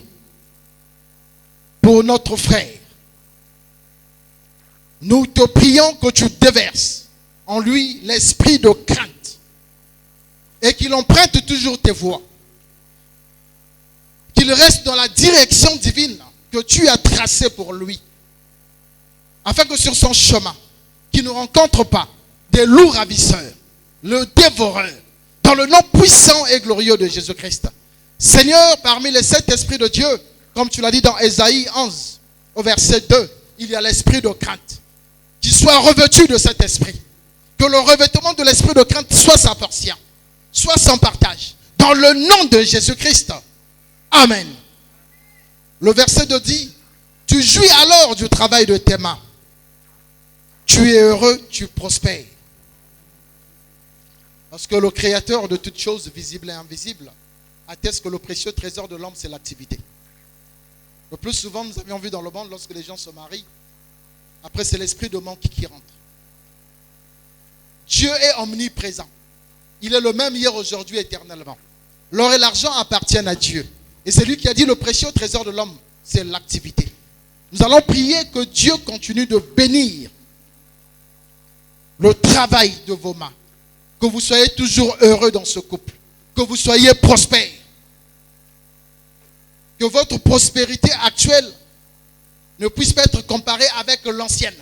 pour notre frère. Nous te prions que tu déverses en lui l'esprit de crainte et qu'il emprunte toujours tes voies. Qu'il reste dans la direction divine que tu as tracée pour lui. Afin que sur son chemin, qu'il ne rencontre pas des loups ravisseurs, le dévoreur, dans le nom puissant et glorieux de Jésus-Christ. Seigneur, parmi les 7 esprits de Dieu, comme tu l'as dit dans Ésaïe 11, au verset 2, il y a l'esprit de crainte. Qu'il soit revêtu de cet esprit. Que le revêtement de l'esprit de crainte soit sa portion, soit son partage. Dans le nom de Jésus-Christ. Amen. Le verset 2 dit, tu jouis alors du travail de tes mains. Tu es heureux, tu prospères. Parce que le créateur de toutes choses, visibles et invisibles, atteste que le précieux trésor de l'homme, c'est l'activité. Le plus souvent, nous avions vu dans le monde, lorsque les gens se marient, après c'est l'esprit de manque qui rentre. Dieu est omniprésent. Il est le même hier, aujourd'hui, éternellement. L'or et l'argent appartiennent à Dieu. Et c'est lui qui a dit le précieux trésor de l'homme, c'est l'activité. Nous allons prier que Dieu continue de bénir le travail de vos mains. Que vous soyez toujours heureux dans ce couple. Que vous soyez prospères. Que votre prospérité actuelle ne puisse pas être comparée avec l'ancienne.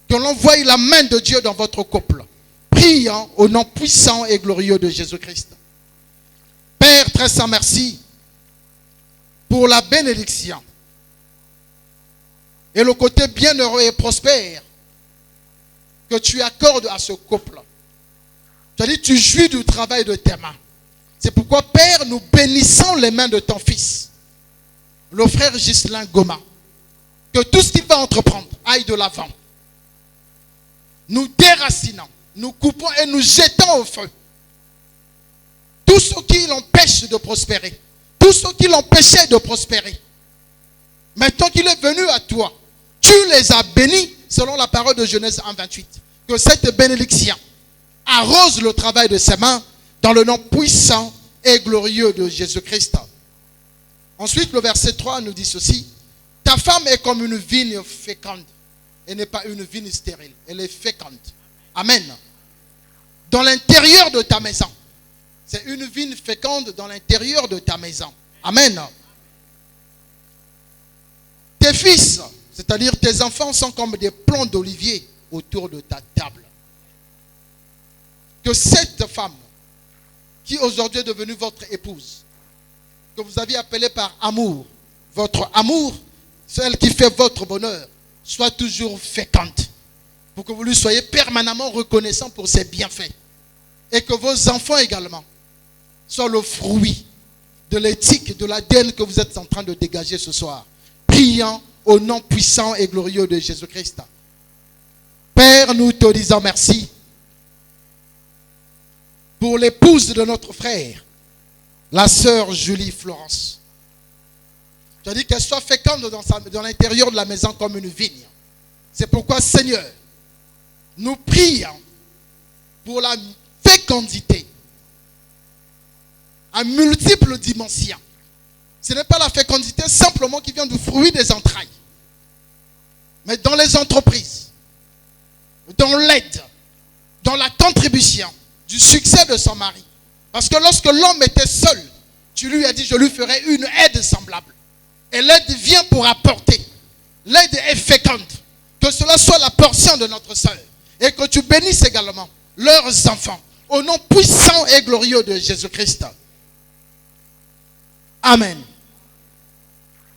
Que l'on voie la main de Dieu dans votre couple. Prions au nom puissant et glorieux de Jésus-Christ. Père très saint, merci pour la bénédiction et le côté bienheureux et prospère que tu accordes à ce couple. Tu as dit, tu jouis du travail de tes mains. C'est pourquoi, Père, nous bénissons les mains de ton fils, le frère Ghislain Goma. Que tout ce qu'il va entreprendre aille de l'avant. Nous déracinons, nous coupons et nous jetons au feu tout ce qui l'empêche de prospérer. Tout ce qui l'empêchait de prospérer. Maintenant qu'il est venu à toi, tu les as bénis selon la parole de Genèse 1:28. Que cette bénédiction arrose le travail de ses mains dans le nom puissant et glorieux de Jésus-Christ. Ensuite, le verset 3 nous dit ceci. Ta femme est comme une vigne féconde. Elle n'est pas une vigne stérile. Elle est féconde. Amen. Dans l'intérieur de ta maison. C'est une vigne féconde dans l'intérieur de ta maison. Amen. Tes fils, c'est-à-dire tes enfants, sont comme des plants d'olivier autour de ta table. Que cette femme, qui aujourd'hui est devenue votre épouse, que vous aviez appelée par amour, votre amour, celle qui fait votre bonheur, soit toujours féconde. Pour que vous lui soyez permanemment reconnaissant pour ses bienfaits. Et que vos enfants également soient le fruit de l'éthique, de l'ADN que vous êtes en train de dégager ce soir. priant au nom puissant et glorieux de Jésus-Christ. Père, nous te disons merci pour l'épouse de notre frère, la sœur Julie Florence. Tu as dit qu'elle soit féconde dans l'intérieur de la maison comme une vigne. C'est pourquoi, Seigneur, nous prions pour la fécondité à multiples dimensions. Ce n'est pas la fécondité simplement qui vient du fruit des entrailles, mais dans les entreprises, dans l'aide, dans la contribution du succès de son mari. Parce que lorsque l'homme était seul, tu lui as dit, je lui ferai une aide semblable. Et l'aide vient pour apporter. L'aide est féconde. Que cela soit la portion de notre sœur. Et que tu bénisses également leurs enfants. Au nom puissant et glorieux de Jésus-Christ. Amen.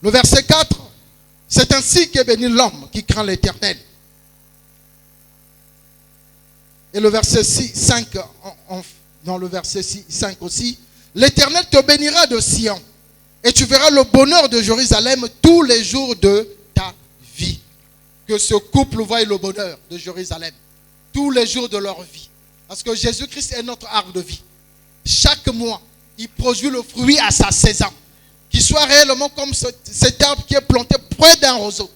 Le verset 4. C'est ainsi qu'est béni l'homme qui craint l'Éternel. Et le verset 5, dans le verset 5 aussi. L'Éternel te bénira de Sion. Et tu verras le bonheur de Jérusalem tous les jours de ta vie. Que ce couple voie le bonheur de Jérusalem tous les jours de leur vie. Parce que Jésus-Christ est notre arbre de vie. Chaque mois, il produit le fruit à sa saison. Qu'il soit réellement comme cet arbre qui est planté près d'un roseau.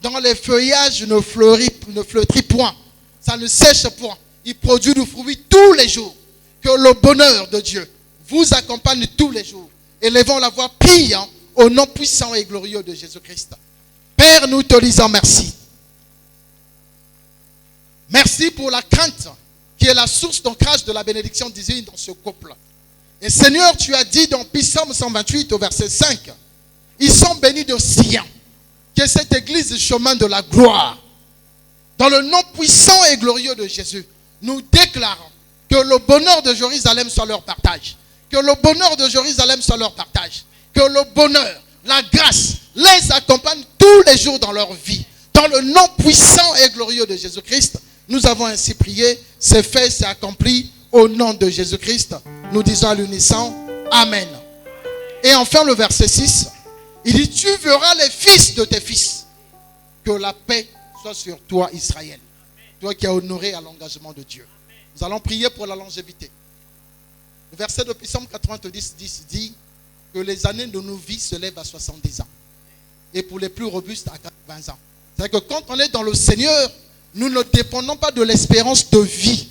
Dont les feuillages ne flétrit point. Ça ne sèche point. Il produit du fruit tous les jours. Que le bonheur de Dieu vous accompagne tous les jours. Élevons la voix, priant au nom puissant et glorieux de Jésus-Christ. Père, nous te disons merci. Merci pour la crainte qui est la source d'ancrage de la bénédiction divine dans ce couple. Et Seigneur, tu as dit dans Psaume 128 au verset 5, ils sont bénis de Sion, qui est cette église chemin de la gloire. Dans le nom puissant et glorieux de Jésus, nous déclarons que le bonheur de Jérusalem soit leur partage. Que le bonheur de Jérusalem soit leur partage. Que le bonheur, la grâce les accompagne tous les jours dans leur vie. Dans le nom puissant et glorieux de Jésus-Christ, nous avons ainsi prié. C'est fait, c'est accompli. Au nom de Jésus-Christ, nous disons à l'unisson, Amen. Et enfin le verset 6, il dit, tu verras les fils de tes fils. Que la paix soit sur toi, Israël. Toi qui as honoré à l'engagement de Dieu. Nous allons prier pour la longévité. Le verset de Psaume 90 dit que les années de nos vies se lèvent à 70 ans. Et pour les plus robustes à 80 ans. C'est-à-dire que quand on est dans le Seigneur, nous ne dépendons pas de l'espérance de vie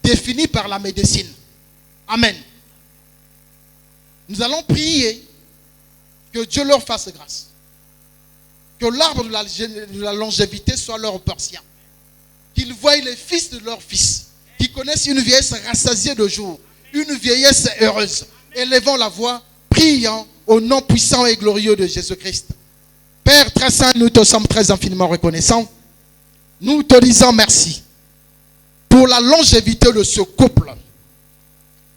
définie par la médecine. Amen. Nous allons prier que Dieu leur fasse grâce. Que l'arbre de la longévité soit leur portion. Qu'ils voient les fils de leurs fils, qui connaissent une vieillesse rassasiée de jours, une vieillesse heureuse. Élevons la voix, priant au nom puissant et glorieux de Jésus-Christ. Père très saint, nous te sommes très infiniment reconnaissants. Nous te disons merci pour la longévité de ce couple.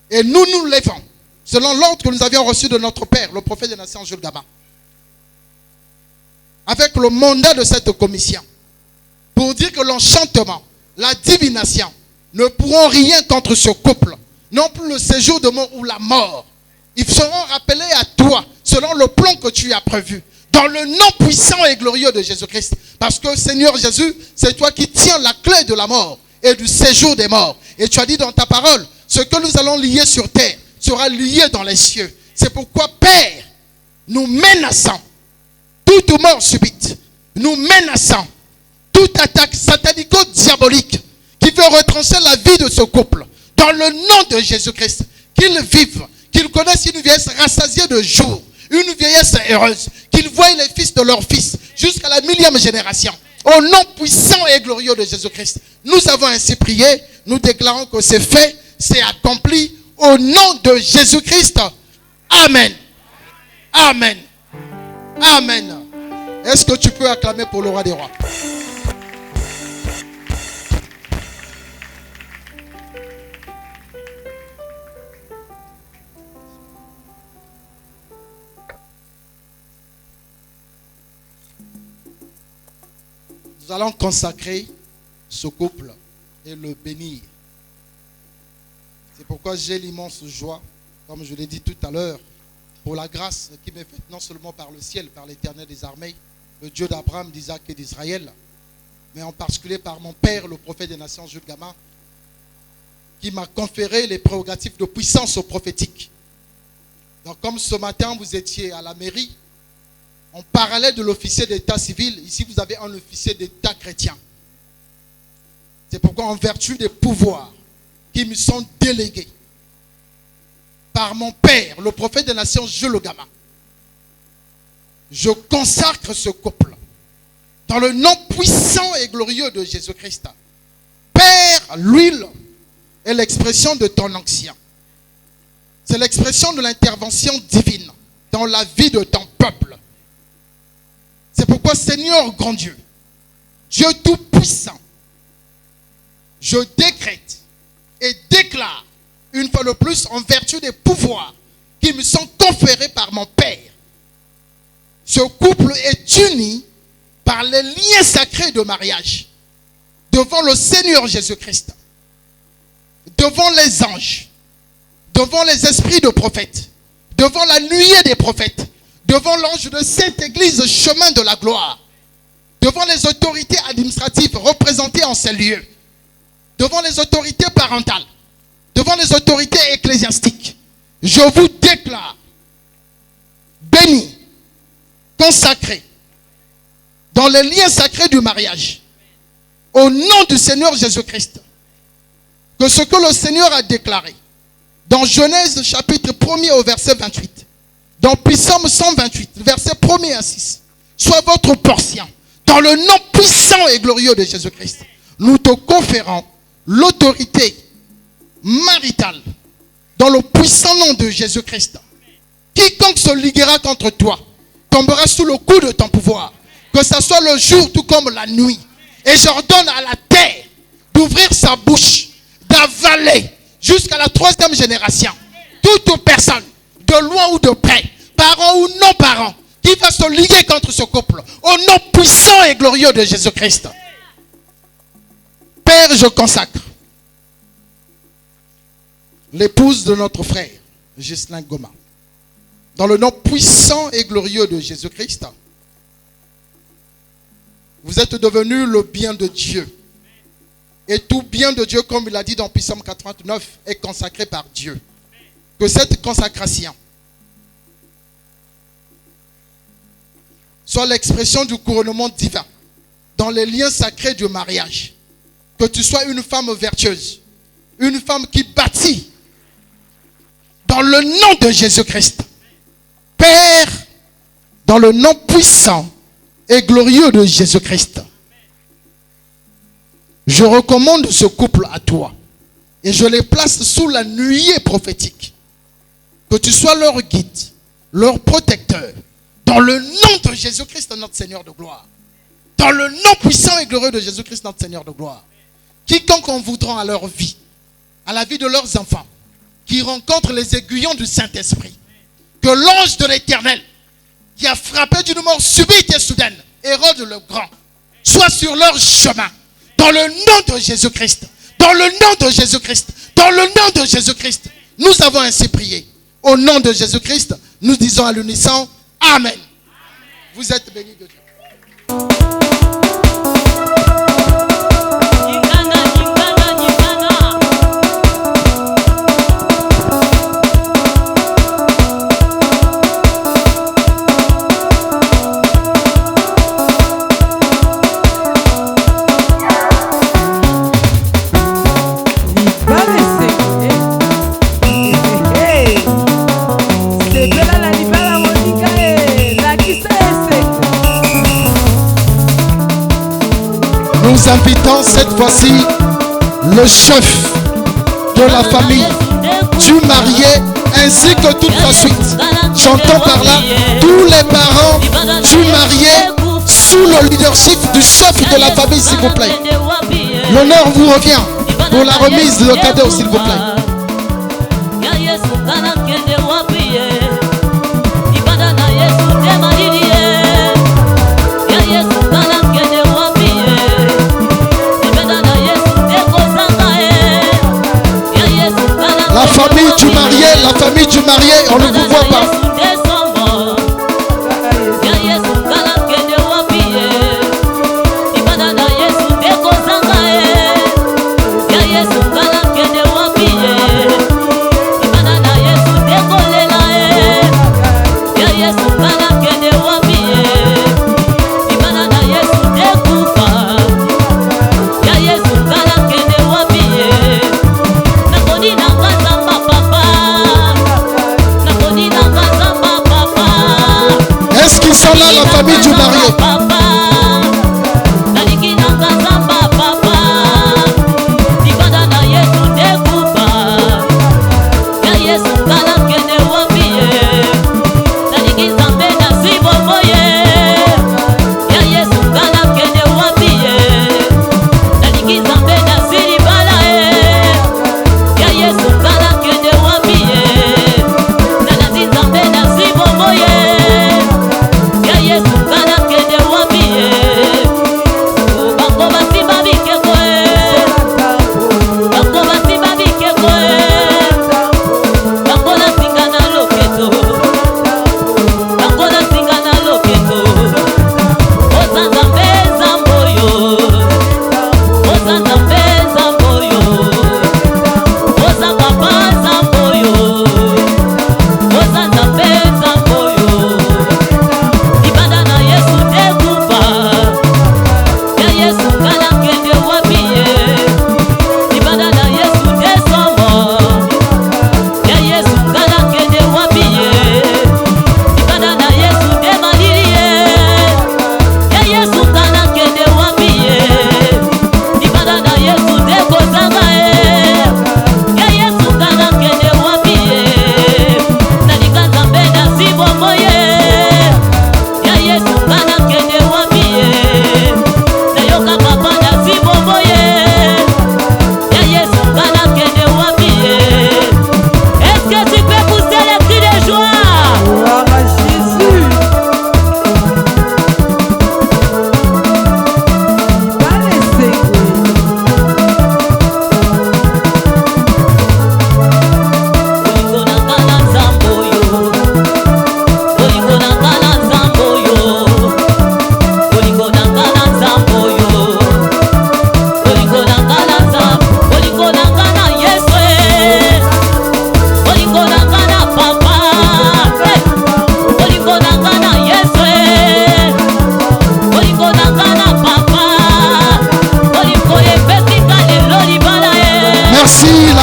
Et nous nous levons, selon l'ordre que nous avions reçu de notre Père, le prophète des nations Jules Gaba, avec le mandat de cette commission, pour dire que l'enchantement, la divination ne pourront rien contre ce couple, non plus le séjour de mort ou la mort. Ils seront rappelés à toi, selon le plan que tu as prévu, dans le nom puissant et glorieux de Jésus-Christ. Parce que Seigneur Jésus, c'est toi qui tiens la clé de la mort et du séjour des morts. Et tu as dit dans ta parole, ce que nous allons lier sur terre sera lié dans les cieux. C'est pourquoi, Père, nous menaçons toute mort subite, nous menaçons toute attaque satanico-diabolique qui veut retrancher la vie de ce couple. Dans le nom de Jésus-Christ, qu'ils vivent, qu'ils connaissent une vieillesse rassasiée de jours, une vieillesse heureuse, qu'ils voient les fils de leurs fils jusqu'à la 1000e génération. Au nom puissant et glorieux de Jésus-Christ, nous avons ainsi prié, nous déclarons que c'est fait, c'est accompli, au nom de Jésus-Christ. Amen. Amen. Amen. Est-ce que tu peux acclamer pour le roi des rois? Nous allons consacrer ce couple et le bénir. C'est pourquoi j'ai l'immense joie, comme je l'ai dit tout à l'heure, pour la grâce qui m'est faite non seulement par le ciel, par l'Éternel des armées, le Dieu d'Abraham, d'Isaac et d'Israël, mais en particulier par mon père, le prophète des nations, Jules Gama, qui m'a conféré les prérogatives de puissance prophétique. Donc comme ce matin, vous étiez à la mairie, en parallèle de l'officier d'état civil, ici vous avez un officier d'état chrétien. C'est pourquoi en vertu des pouvoirs qui me sont délégués par mon père, le prophète des nations, Jules Gama, je consacre ce couple dans le nom puissant et glorieux de Jésus-Christ. Père, l'huile est l'expression de ton ancien. C'est l'expression de l'intervention divine dans la vie de ton peuple. C'est pourquoi, Seigneur grand Dieu, Dieu tout-puissant, je décrète et déclare une fois de plus en vertu des pouvoirs qui me sont conférés par mon Père. Ce couple est uni par les liens sacrés de mariage devant le Seigneur Jésus-Christ, devant les anges, devant les esprits de prophètes, devant la nuée des prophètes, devant l'ange de cette église chemin de la gloire, devant les autorités administratives représentées en ces lieux, devant les autorités parentales, devant les autorités ecclésiastiques, je vous déclare bénis, consacrés dans les liens sacrés du mariage, au nom du Seigneur Jésus-Christ, que ce que le Seigneur a déclaré dans Genèse chapitre 1er au verset 28, dans Psaume 128, verset 1er à 6, soit votre portion dans le nom puissant et glorieux de Jésus-Christ. Nous te conférons l'autorité maritale dans le puissant nom de Jésus-Christ. Quiconque se liguera contre toi tombera sous le coup de ton pouvoir, que ce soit le jour tout comme la nuit. Et j'ordonne à la terre d'ouvrir sa bouche, d'avaler jusqu'à la 3e génération toute personne, de loin ou de près, parents ou non parents, qui va se liguer contre ce couple, au nom puissant et glorieux de Jésus-Christ. Père, je consacre l'épouse de notre frère, Ghislain Goma, dans le nom puissant et glorieux de Jésus-Christ. Vous êtes devenu le bien de Dieu. Et tout bien de Dieu, comme il a dit dans Psaume 89, est consacré par Dieu. Que cette consacration soit l'expression du couronnement divin dans les liens sacrés du mariage. Que tu sois une femme vertueuse, une femme qui bâtit dans le nom de Jésus-Christ. Père, dans le nom puissant et glorieux de Jésus-Christ, je recommande ce couple à toi et je les place sous la nuée prophétique. Que tu sois leur guide, leur protecteur, dans le nom de Jésus-Christ, notre Seigneur de gloire. Dans le nom puissant et glorieux de Jésus-Christ, notre Seigneur de gloire. Quiconque en voudront à leur vie, à la vie de leurs enfants, qui rencontrent les aiguillons du Saint-Esprit, que l'ange de l'Éternel, qui a frappé d'une mort subite et soudaine, Hérode le Grand, soit sur leur chemin, dans le nom de Jésus-Christ, dans le nom de Jésus-Christ, dans le nom de Jésus-Christ. Nous avons ainsi prié. Au nom de Jésus-Christ, nous disons à l'unisson, Amen. Vous êtes bénis de Dieu. Nous invitons cette fois-ci le chef de la famille du marié ainsi que toute la suite. J'entends par là tous les parents du marié sous le leadership du chef de la famille, s'il vous plaît. L'honneur vous revient pour la remise de cadeau, s'il vous plaît. La famille du marié, on ne vous voit pas.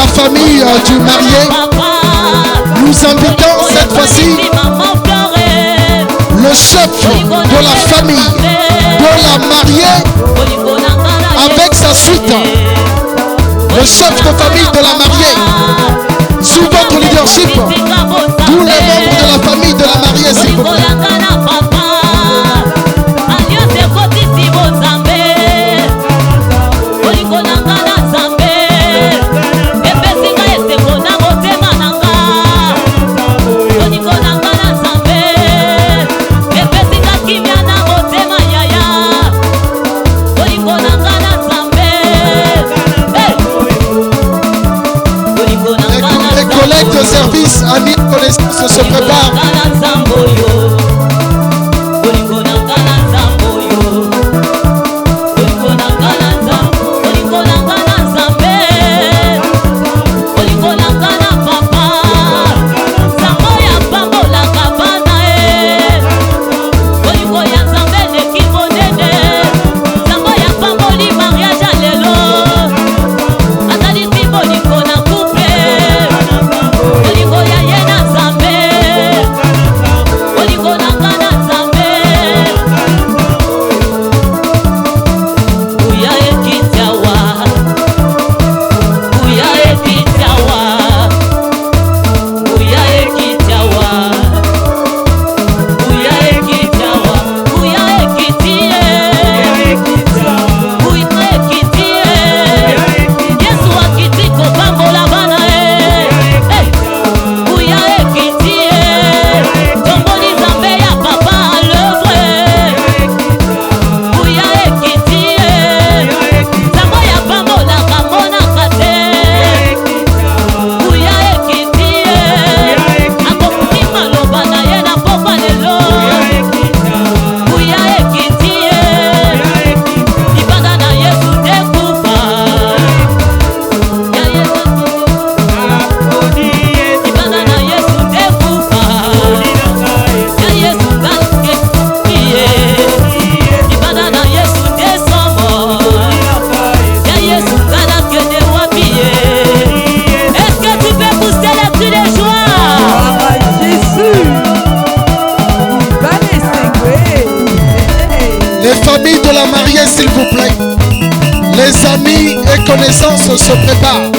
la famille du marié, nous invitons cette fois-ci le chef de la famille de la mariée avec sa suite. Le chef de famille de la mariée, sous votre leadership, tous les membres de la famille de la mariée, s'il vous plaît. Les collègues de service, amis et connaissances se préparent. S'il vous plaît, les amis et connaissances se préparent.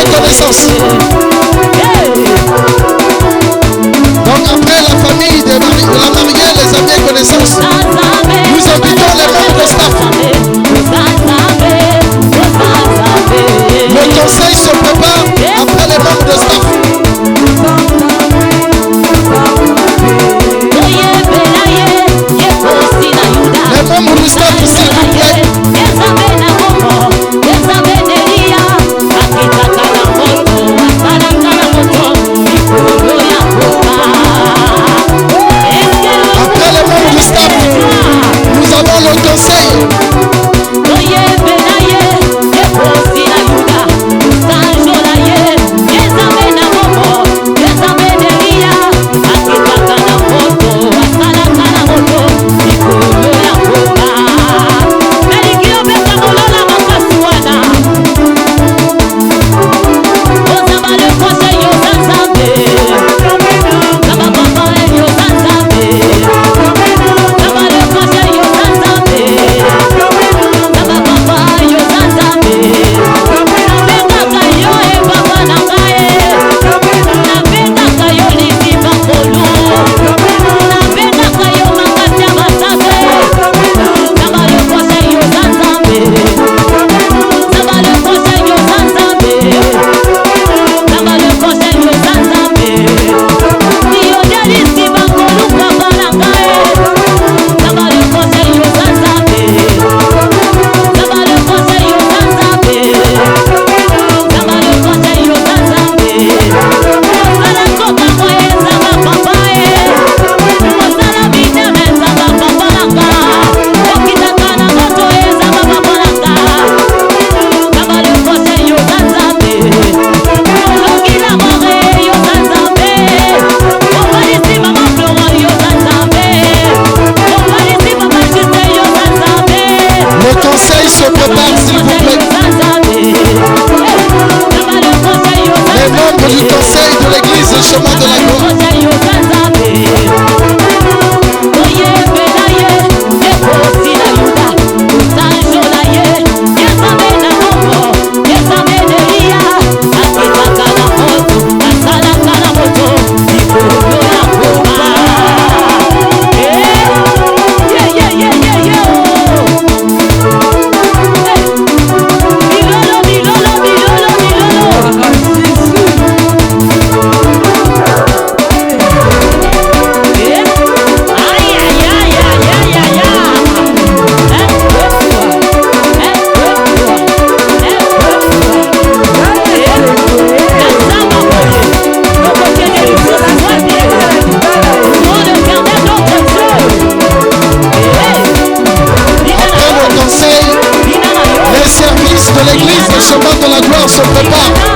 reconnaissance. Donc après la famille de la mariée, les amis et connaissances, nous invitons les membres de staff. Le conseil se prépare après les membres de staff. Les membres du staff, s'il vous plaît. Après les membres du staff, nous avons le conseil. Se prépare, s'il vous plaît. Les membres du conseil de l'église Chemin de la Gloire. L'église Chemin de la Gloire se prépare.